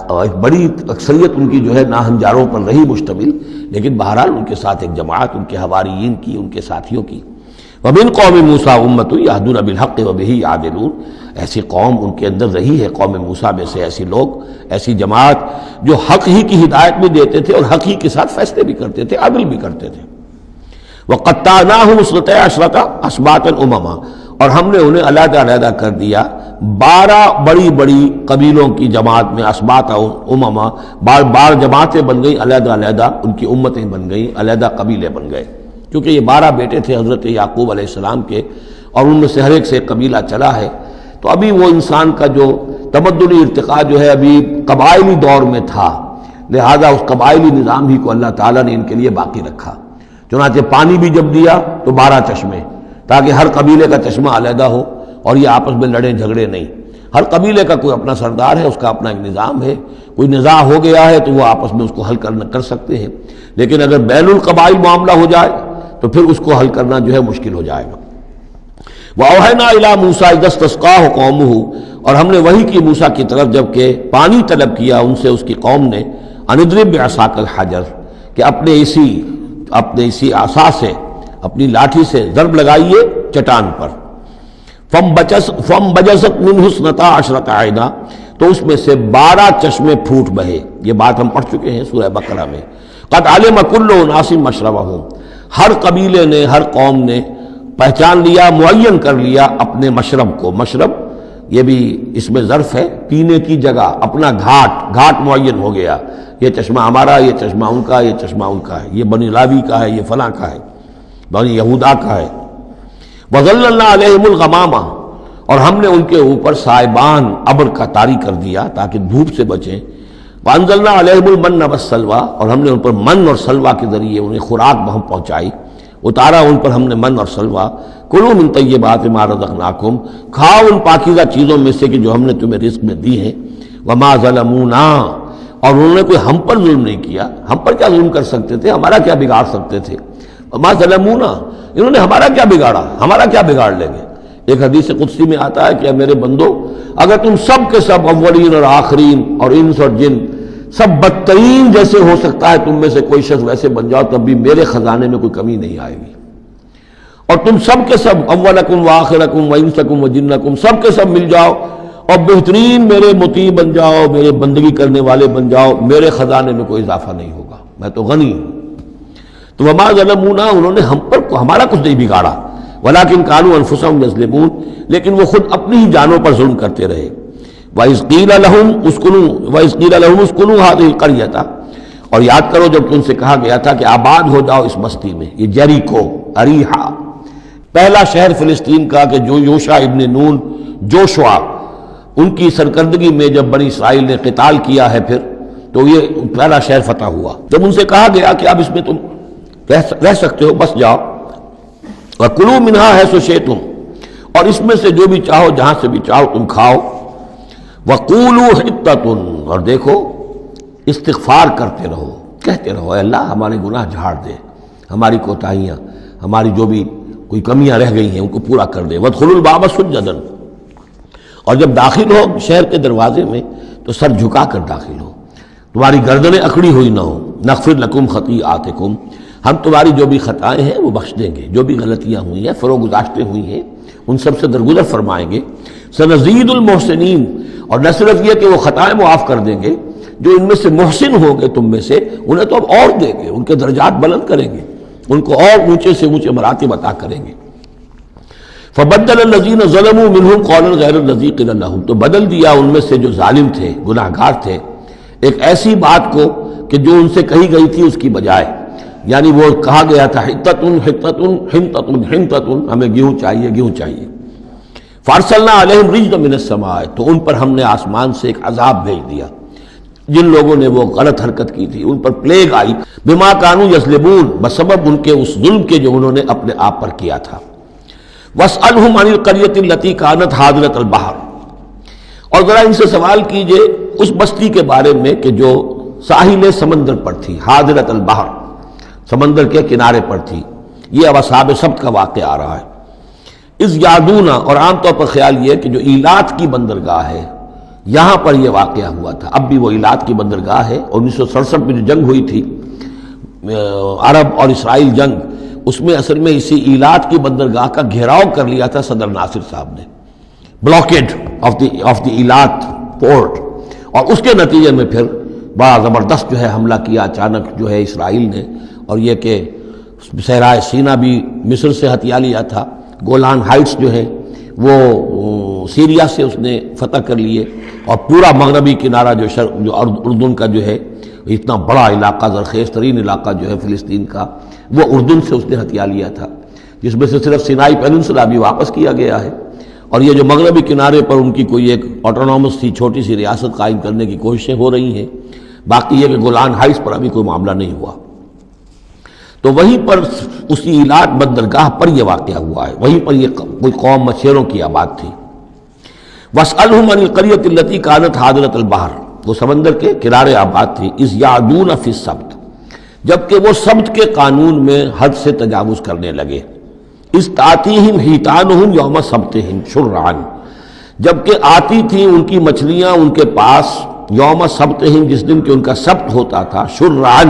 بڑی اکثریت ان کی جو ہے ناہنجاروں پر رہی مشتمل، لیکن بہرحال ان کے ساتھ ایک جماعت ان کے حواریین کی، ان کے ساتھیوں کی۔ وَمِن قوم موسیٰ أُمَّةٌ يَهْدُونَ بِالْحَقِّ وَبِهِ يَعْدِلُونَ، ایسی قوم ان کے اندر رہی ہے، قوم موسیٰ میں سے ایسی لوگ، ایسی جماعت جو حق ہی کی ہدایت بھی دیتے تھے اور حق ہی کے ساتھ فیصلے بھی کرتے تھے، عدل بھی کرتے تھے۔ وَقَطَّعْنَاهُمْ اثْنَتَيْ عَشْرَةَ أَسْبَاطًا أُمَمًا، اور ہم نے انہیں علیحدہ علیحدہ کر دیا 12 بڑی بڑی قبیلوں کی جماعت میں، اسباط امما، بار جماعتیں بن گئیں، علیحدہ علیحدہ ان کی امتیں بن گئیں، علیحدہ قبیلے بن گئے، کیونکہ یہ 12 بیٹے تھے حضرت یعقوب علیہ السلام کے، اور ان میں سے ہر ایک سے ایک قبیلہ چلا ہے۔ تو ابھی وہ انسان کا جو تمدنی ارتقاء جو ہے ابھی قبائلی دور میں تھا، لہذا اس قبائلی نظام ہی کو اللہ تعالیٰ نے ان کے لیے باقی رکھا۔ چنانچہ پانی بھی جب دیا تو 12 چشمے، تاکہ ہر قبیلے کا چشمہ علیحدہ ہو اور یہ آپس میں لڑیں جھگڑے نہیں۔ ہر قبیلے کا کوئی اپنا سردار ہے، اس کا اپنا ایک نظام ہے، کوئی نزاع ہو گیا ہے تو وہ آپس میں اس کو حل کر سکتے ہیں، لیکن اگر بین القبائل معاملہ ہو جائے تو پھر اس کو حل کرنا جو ہے مشکل ہو جائے گا۔ وَأَوْحَيْنَا إِلَىٰ مُوسَىٰ إِذِ اسْتَسْقَاهُ قَوْمُهُ، اور ہم نے وحی کی موسیٰ کی طرف جب کہ پانی طلب کیا ان سے اس کی قوم نے، أَنِ اضْرِب بِعَصَاكَ الْحَجَرَ، کہ اپنے اسی عصا سے، اپنی لاٹھی سے ضرب لگائیے چٹان پر۔ فَانبَجَسَتْ مِنْهُ اثْنَتَا عَشْرَةَ عَيْنًا، تو اس میں سے 12 چشمے پھوٹ بہے. یہ بات ہم پڑھ چکے ہیں سورہ بقرہ میں. قد علم کل اناس مشربہم، ہر قبیلے نے، ہر قوم نے پہچان لیا، معین کر لیا اپنے مشرب کو. مشرب یہ بھی اس میں ظرف ہے، پینے کی جگہ، اپنا گھاٹ معین ہو گیا. یہ چشمہ ہمارا، یہ چشمہ ان کا، یہ چشمہ ان کا ہے، یہ بنی لاوی کا ہے، یہ فلاں کا ہے، بنی یہودا کا ہے. وَظَلَّلْنَا عَلَيْهِمُ الْغَمَامَ، اور ہم نے ان کے اوپر سائبان ابر کا طاری کر دیا تاکہ دھوپ سے بچیں. وَأَنزَلْنَا عَلَيْهِمُ الْمَنَّ وَالسَّلْوَىٰ، اور ہم نے ان پر من اور سلوہ کے ذریعے انہیں خوراک ہم پہنچائی، اتارا ان پر ہم نے من اور سلوہ. کلوا من طیبات ما رزقناکم، کھاؤ ان پاکیزہ چیزوں میں سے کہ جو ہم نے تمہیں رزق میں دی ہیں. وما ظلمونا، اور انہوں نے کوئی ہم پر ظلم نہیں کیا. ہم پر کیا ظلم کر سکتے تھے، ہمارا کیا بگاڑ سکتے تھے. وما ظلمونا، انہوں نے ہمارا کیا بگاڑا، ہمارا کیا بگاڑ لیں گے. ایک حدیث قدسی میں آتا ہے کہ میرے بندو، اگر تم سب کے سب اولین اور آخرین اور انس اور جن سب بدترین جیسے ہو سکتا ہے تم میں سے کوئی شخص ویسے بن جاؤ تب بھی میرے خزانے میں کوئی کمی نہیں آئے گی. اور تم سب کے سب اولکم و آخرکم و انسکم و جنکم سب کے سب مل جاؤ اور بہترین میرے مطیع بن جاؤ، میرے بندگی کرنے والے بن جاؤ، میرے خزانے میں کوئی اضافہ نہیں ہوگا، میں تو غنی ہوں. تو وما ظلمونا، انہوں نے ہم پر ہمارا کچھ نہیں بگاڑا. ولکن کانوا انفسہم یظلمون، لیکن وہ خود اپنی ہی جانوں پر ظلم کرتے رہے. وَإِذْ قِيلَ لَهُمُ اسْكُنُوا هَٰذِهِ الْقَرْيَةَ، اور یاد کرو جب ان سے کہا گیا تھا کہ آباد ہو جاؤ اس بستی میں. یہ جیریکو، اریحا، پہلا شہر فلسطین کا کہ جو یوشع ابن نون، جوشوا، ان کی سرکردگی میں جب بنی اسرائیل نے قتال کیا ہے پھر تو یہ پہلا شہر فتح ہوا. جب ان سے کہا گیا کہ اب اس میں تم رہ سکتے ہو، بس جاؤ. وَكُلُوا مِنْهَا حَيْثُ شِئْتُمْ، اور اس میں سے جو بھی چاہو، جہاں سے بھی چاہو تم کھاؤ. وَقُولُوا حِطَّةٌ، اور دیکھو استغفار کرتے رہو، کہتے رہو اے اللہ ہمارے گناہ جھاڑ دے، ہماری کوتاہیاں، ہماری جو بھی کوئی کمیاں رہ گئی ہیں ان کو پورا کر دے. وَادْخُلُوا الْبَابَ سُجَّدًا، اور جب داخل ہو شہر کے دروازے میں تو سر جھکا کر داخل ہو، تمہاری گردنیں اکڑی ہوئی نہ ہو. نغفر لکم خطیئاتکم، ہم تمہاری جو بھی خطائیں ہیں وہ بخش دیں گے، جو بھی غلطیاں ہوئی ہیں، فروغ گزاشتیں ہوئی ہیں ان سب سے درگزر فرمائیں گے. سنزید المحسنین، اور نہ صرف یہ کہ وہ خطائیں معاف کر دیں گے، جو ان میں سے محسن ہوں گے تم میں سے انہیں تو اب اور دیں گے، ان کے درجات بلند کریں گے، ان کو اور اونچے سے اونچے مراتب عطا کریں گے. فبدل الذین ظلموا منہم قولا غیر الذی قیل لہم، تو بدل دیا ان میں سے جو ظالم تھے، گناہ گار تھے، ایک ایسی بات کو کہ جو ان سے کہی گئی تھی اس کی بجائے. یعنی وہ کہا گیا تھا حطتن حطتن حنطتن حنطتن، ہمیں گیہوں چاہیے، گیہوں چاہیے. فارسلنا علیہم رجزا من السماء، تو ان پر ہم نے آسمان سے ایک عذاب بھیج دیا. جن لوگوں نے وہ غلط حرکت کی تھی ان پر پلیگ آئی، بما کانوا یظلمون، بسبب ان کے اس ظلم کے جو انہوں نے اپنے آپ پر کیا تھا. واسألہم عن القریۃ التی کانت حاضرۃ البحر، اور ذرا ان سے سوال کیجئے اس بستی کے بارے میں کہ جو ساحل سمندر پر تھی، حاضرۃ البحر، سمندر کے کنارے پر تھی. یہ اب اصحاب سبت کا واقعہ آ رہا ہے. اس یادونا، اور عام طور پر خیال یہ کہ جو ایلات کی بندرگاہ ہے یہاں پر یہ واقعہ ہوا تھا. اب بھی وہ ایلات کی بندرگاہ ہے. 1967 میں جو جنگ ہوئی تھی عرب اور اسرائیل جنگ، اس میں اصل میں اسی ایلات کی بندرگاہ کا گھیراؤ کر لیا تھا صدر ناصر صاحب نے، بلاکیڈ آف دی ایلات پورٹ، اور اس کے نتیجے میں پھر بڑا زبردست جو ہے حملہ کیا اچانک جو ہے اسرائیل نے. اور یہ کہ صحرائے سینا بھی مصر سے ہتھیا لیا تھا، گولان ہائٹس جو ہے وہ سیریا سے اس نے فتح کر لیے، اور پورا مغربی کنارہ جو اردن کا جو ہے اتنا بڑا علاقہ، زرخیز ترین علاقہ جو ہے فلسطین کا، وہ اردن سے اس نے ہتھیا لیا تھا، جس میں سے صرف سینائی پیننسلا بھی واپس کیا گیا ہے. اور یہ جو مغربی کنارے پر ان کی کوئی ایک آٹونومس سی چھوٹی سی ریاست قائم کرنے کی کوششیں ہو رہی ہیں. باقی یہ کہ گولان ہائٹس پر ابھی کوئی معاملہ نہیں ہوا. تو وہیں پر اسی ایلات بندرگاہ پر یہ واقعہ ہوا ہے، وہیں پر یہ کوئی قوم مچھیروں کی آباد تھی. واسألہم عن القریۃ التی کانت حاضرۃ البحر، وہ سمندر کے کنارے آباد تھی. اذ یعدون فی السبت، جبکہ وہ سبت کے قانون میں حد سے تجاوز کرنے لگے. اذ تأتیہم حیتانہم یوم سبتہم شرعا، جبکہ آتی تھیں ان کی مچھلیاں ان کے پاس یوم سبتہم، جس دن کہ ان کا سبت ہوتا تھا، شرعا،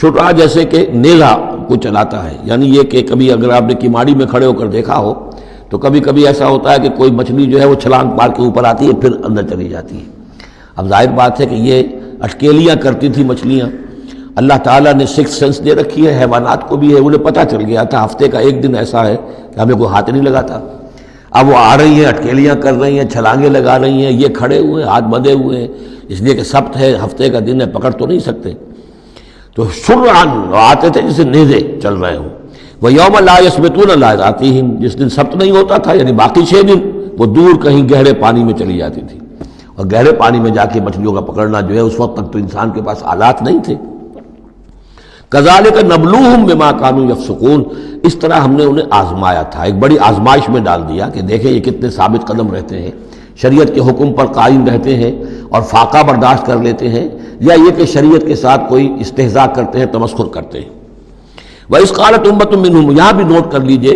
شرع جیسے کہ نیزہ کو چلاتا ہے. یعنی یہ کہ کبھی اگر آپ نے کماڑی میں کھڑے ہو کر دیکھا ہو تو کبھی کبھی ایسا ہوتا ہے کہ کوئی مچھلی جو ہے وہ چھلانگ مار کے اوپر آتی ہے پھر اندر چلی جاتی ہے۔ اب ظاہر بات ہے کہ یہ اٹکیلیاں کرتی تھی مچھلیاں، اللہ تعالیٰ نے سکس سینس دے رکھی ہے، حیوانات کو بھی ہے، انہیں پتہ چل گیا تھا ہفتے کا ایک دن ایسا ہے کہ ہمیں کوئی ہاتھ نہیں لگاتا۔ اب وہ آ رہی ہیں، اٹکیلیاں کر رہی ہیں، چھلانگیں لگا رہی ہیں، یہ کھڑے ہوئے ہاتھ بندھے ہوئے ہیں، اس لیے کہ سبت ہے، ہفتے کا دن ہے، پکڑ تو نہیں سکتے، تو شرعاً آتے تھے جسے نیزے چل رہے ہوں۔ وَيَوْمَ لَا يَسْبِتُونَ لَا يَأْتِيهِمْ، جس دن سبت نہیں ہوتا تھا یعنی باقی 6 دن وہ دور کہیں گہرے پانی میں چلی جاتی تھی، اور گہرے پانی میں جا کے مچھلیوں کا پکڑنا جو ہے اس وقت تک تو انسان کے پاس آلات نہیں تھے۔ كَذَلِكَ نَبْلُوهُمْ بِمَا كَانُوا يَفْسُقُونَ، اس طرح ہم نے انہیں آزمایا تھا، ایک بڑی آزمائش میں ڈال دیا کہ دیکھیں یہ کتنے ثابت قدم رہتے ہیں، شریعت کے حکم پر قائم رہتے ہیں اور فاقہ برداشت کر لیتے ہیں، یا یہ کہ شریعت کے ساتھ کوئی استہزاء کرتے ہیں، تمسخر کرتے ہیں۔ وَإِذْ قَالَتْ أُمَّةٌ مِّنْهُمْ، یہاں بھی نوٹ کر لیجئے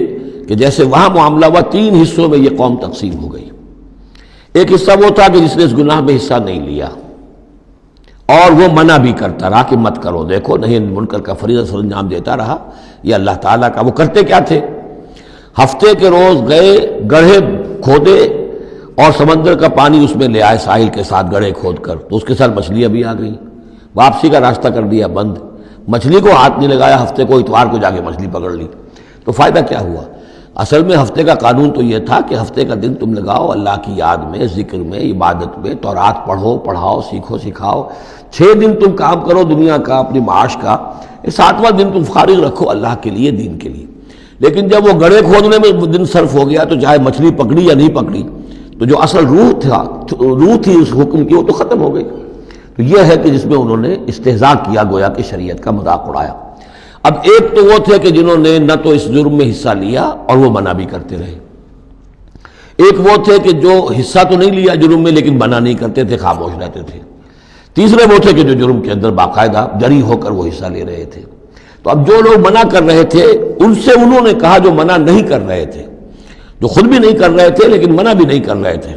کہ جیسے وہاں معاملہ ہوا 3 حصوں میں یہ قوم تقسیم ہو گئی۔ ایک حصہ وہ تھا کہ جس نے اس گناہ میں حصہ نہیں لیا اور وہ منع بھی کرتا رہا کہ مت کرو، دیکھو نہیں منکر کا فریضہ سر انجام دیتا رہا، یہ اللہ تعالیٰ کا۔ وہ کرتے کیا تھے؟ ہفتے کے روز گئے، گڑھے کھودے اور سمندر کا پانی اس میں لے آئے ساحل کے ساتھ گڑھے کھود کر، تو اس کے ساتھ مچھلیاں بھی آ گئیں، واپسی کا راستہ کر دیا بند، مچھلی کو ہاتھ نہیں لگایا، ہفتے کو اتوار کو جا کے مچھلی پکڑ لی، تو فائدہ کیا ہوا؟ اصل میں ہفتے کا قانون تو یہ تھا کہ ہفتے کا دن تم لگاؤ اللہ کی یاد میں، ذکر میں، عبادت میں، تورات پڑھو، پڑھاؤ، سیکھو، سکھاؤ۔ 6 دن تم کام کرو دنیا کا، اپنی معاش کا، 7واں دن تم فارغ رکھو اللہ کے لیے، دین کے لیے۔ لیکن جب وہ گڑھے کھودنے میں دن صرف ہو گیا تو چاہے مچھلی پکڑی یا نہیں پکڑی، تو جو اصل روح تھی اس حکم کی وہ تو ختم ہو گئی۔ تو یہ ہے کہ جس میں انہوں نے استہزاء کیا، گویا کہ شریعت کا مذاق اڑایا۔ اب ایک تو وہ تھے کہ جنہوں نے نہ تو اس جرم میں حصہ لیا اور وہ منع بھی کرتے رہے، ایک وہ تھے کہ جو حصہ تو نہیں لیا جرم میں لیکن منع نہیں کرتے تھے، خاموش رہتے تھے، تیسرے وہ تھے کہ جو جرم کے اندر باقاعدہ جری ہو کر وہ حصہ لے رہے تھے۔ تو اب جو لوگ منع کر رہے تھے ان سے انہوں نے کہا جو منع نہیں کر رہے تھے، جو خود بھی نہیں کر رہے تھے لیکن منع بھی نہیں کر رہے تھے،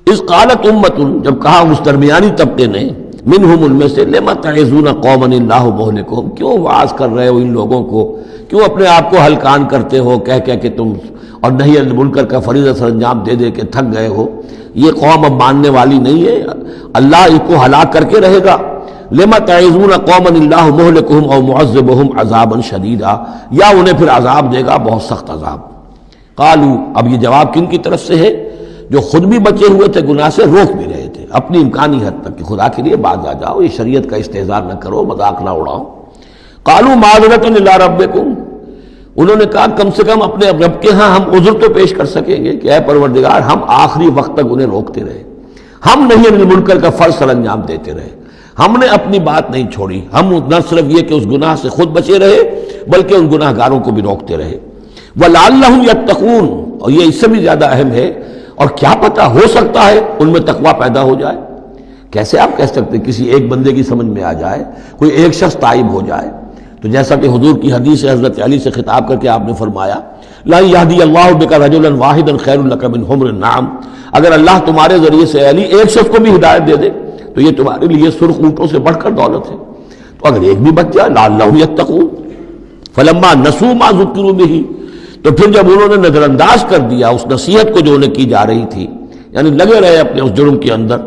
اذ قالت امۃ، جب کہا اس درمیانی طبقے نے، منہم، ان میں سے، لما تعظون قوما اللہ مہلکہم، کیوں واعظ کر رہے ہو ان لوگوں کو، کیوں اپنے آپ کو ہلکان کرتے ہو کہہ کہہ کہ تم، اور نہی عن المنکر کا فریضہ سر انجام دے دے کے تھک گئے ہو، یہ قوم اب ماننے والی نہیں ہے، اللہ ان کو ہلاک کر کے رہے گا۔ لما تعظون قوما اللہ مہلکہم او معذبہم عذابا شدیدا، یا انہیں پھر عذاب دے گا بہت سخت عذاب۔ قالو، اب یہ جواب کن کی طرف سے ہے؟ جو خود بھی بچے ہوئے تھے گناہ سے، روک بھی رہے تھے اپنی امکانی حد تک کہ خدا کے لیے باز آ جاؤ، یہ شریعت کا استہزاء نہ کرو، مذاق نہ اڑاؤ۔ قالوا معذرۃ الی ربکم، انہوں نے کہا کم سے کم اپنے رب کے ہاں ہم عذر تو پیش کر سکیں گے کہ اے پروردگار، ہم آخری وقت تک انہیں روکتے رہے، ہم نہیں عن المنکر کا فرض سر انجام دیتے رہے، ہم نے اپنی بات نہیں چھوڑی، ہم نہ صرف یہ کہ اس گناہ سے خود بچے رہے بلکہ ان گناہ گاروں کو بھی روکتے رہے۔ وَلَعَلَّهُمْ يَتَّقُونَ، اور یہ اس سے بھی زیادہ اہم ہے، اور کیا پتہ ہو سکتا ہے ان میں تقویٰ پیدا ہو جائے۔ کیسے آپ کہہ سکتے کسی ایک بندے کی سمجھ میں آ جائے، کوئی ایک شخص تائب ہو جائے؟ تو جیسا کہ حضور کی حدیث ہے، حضرت علی سے خطاب کر کے آپ نے فرمایا، لا یہدی اللہ بک رجلا واحدا خیر لک من حمر النعم، اگر اللہ تمہارے ذریعے سے علی ایک شخص کو بھی ہدایت دے دے تو یہ تمہارے لیے سرخ اونٹوں سے بڑھ کر دولت ہے۔ تو اگر ایک بھی بچ جائے، لعلہم یتقون، فلما نسوا ما ذکروا بہ، تو پھر جب انہوں نے نظر انداز کر دیا اس نصیحت کو جو انہیں کی جا رہی تھی، یعنی لگے رہے اپنے اس جرم کے اندر،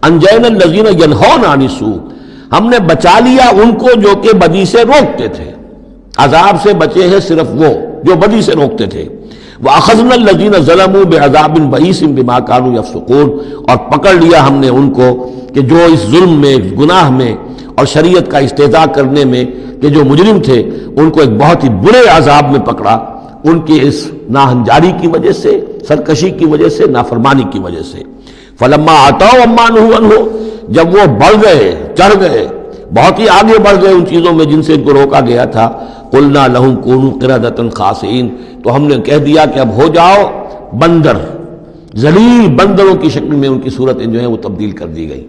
انجینا الذین ینہون عن السوء، ہم نے بچا لیا ان کو جو کہ بدی سے روکتے تھے، عذاب سے بچے ہیں صرف وہ جو بدی سے روکتے تھے۔ وَأَخَذْنَا الَّذِينَ ظَلَمُوا بِعَذَابٍ بَئِيسٍ بِمَا كَانُوا يَفْسُقُونَ، اور پکڑ لیا ہم نے ان کو کہ جو اس ظلم میں، گناہ میں اور شریعت کا استہزاء کرنے میں کہ جو مجرم تھے، ان کو ایک بہت ہی برے عذاب میں پکڑا، ان کی اس ناہنجاری کی وجہ سے، سرکشی کی وجہ سے، نافرمانی کی وجہ سے۔ فَلَمَّا عَتَوْا عَمَّا نُهُوا عَنْهُ، جب وہ بڑھ گئے، چڑھ گئے، بہت ہی آگے بڑھ گئے ان چیزوں میں جن سے ان کو روکا گیا تھا، قُلْنَا لَهُمْ كُونُوا قِرَدَةً خَاسِئِينَ، تو ہم نے کہہ دیا کہ اب ہو جاؤ بندر، ذلیل بندروں کی شکل میں ان کی صورتیں جو ہیں وہ تبدیل کر دی گئی۔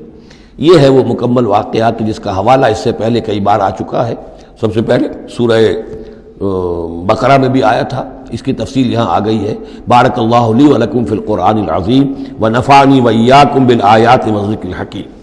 یہ ہے وہ مکمل واقعہ کہ جس کا حوالہ اس سے پہلے کئی بار آ چکا ہے۔ سب سے پہلے سورہ بقرہ میں بھی آیا تھا، اس کی تفصیل یہاں آ گئی ہے۔ بارک اللہ لی و لکم فی القرآن العظیم و نفعنی و ایاکم بالآیات و الذکر الحکیم۔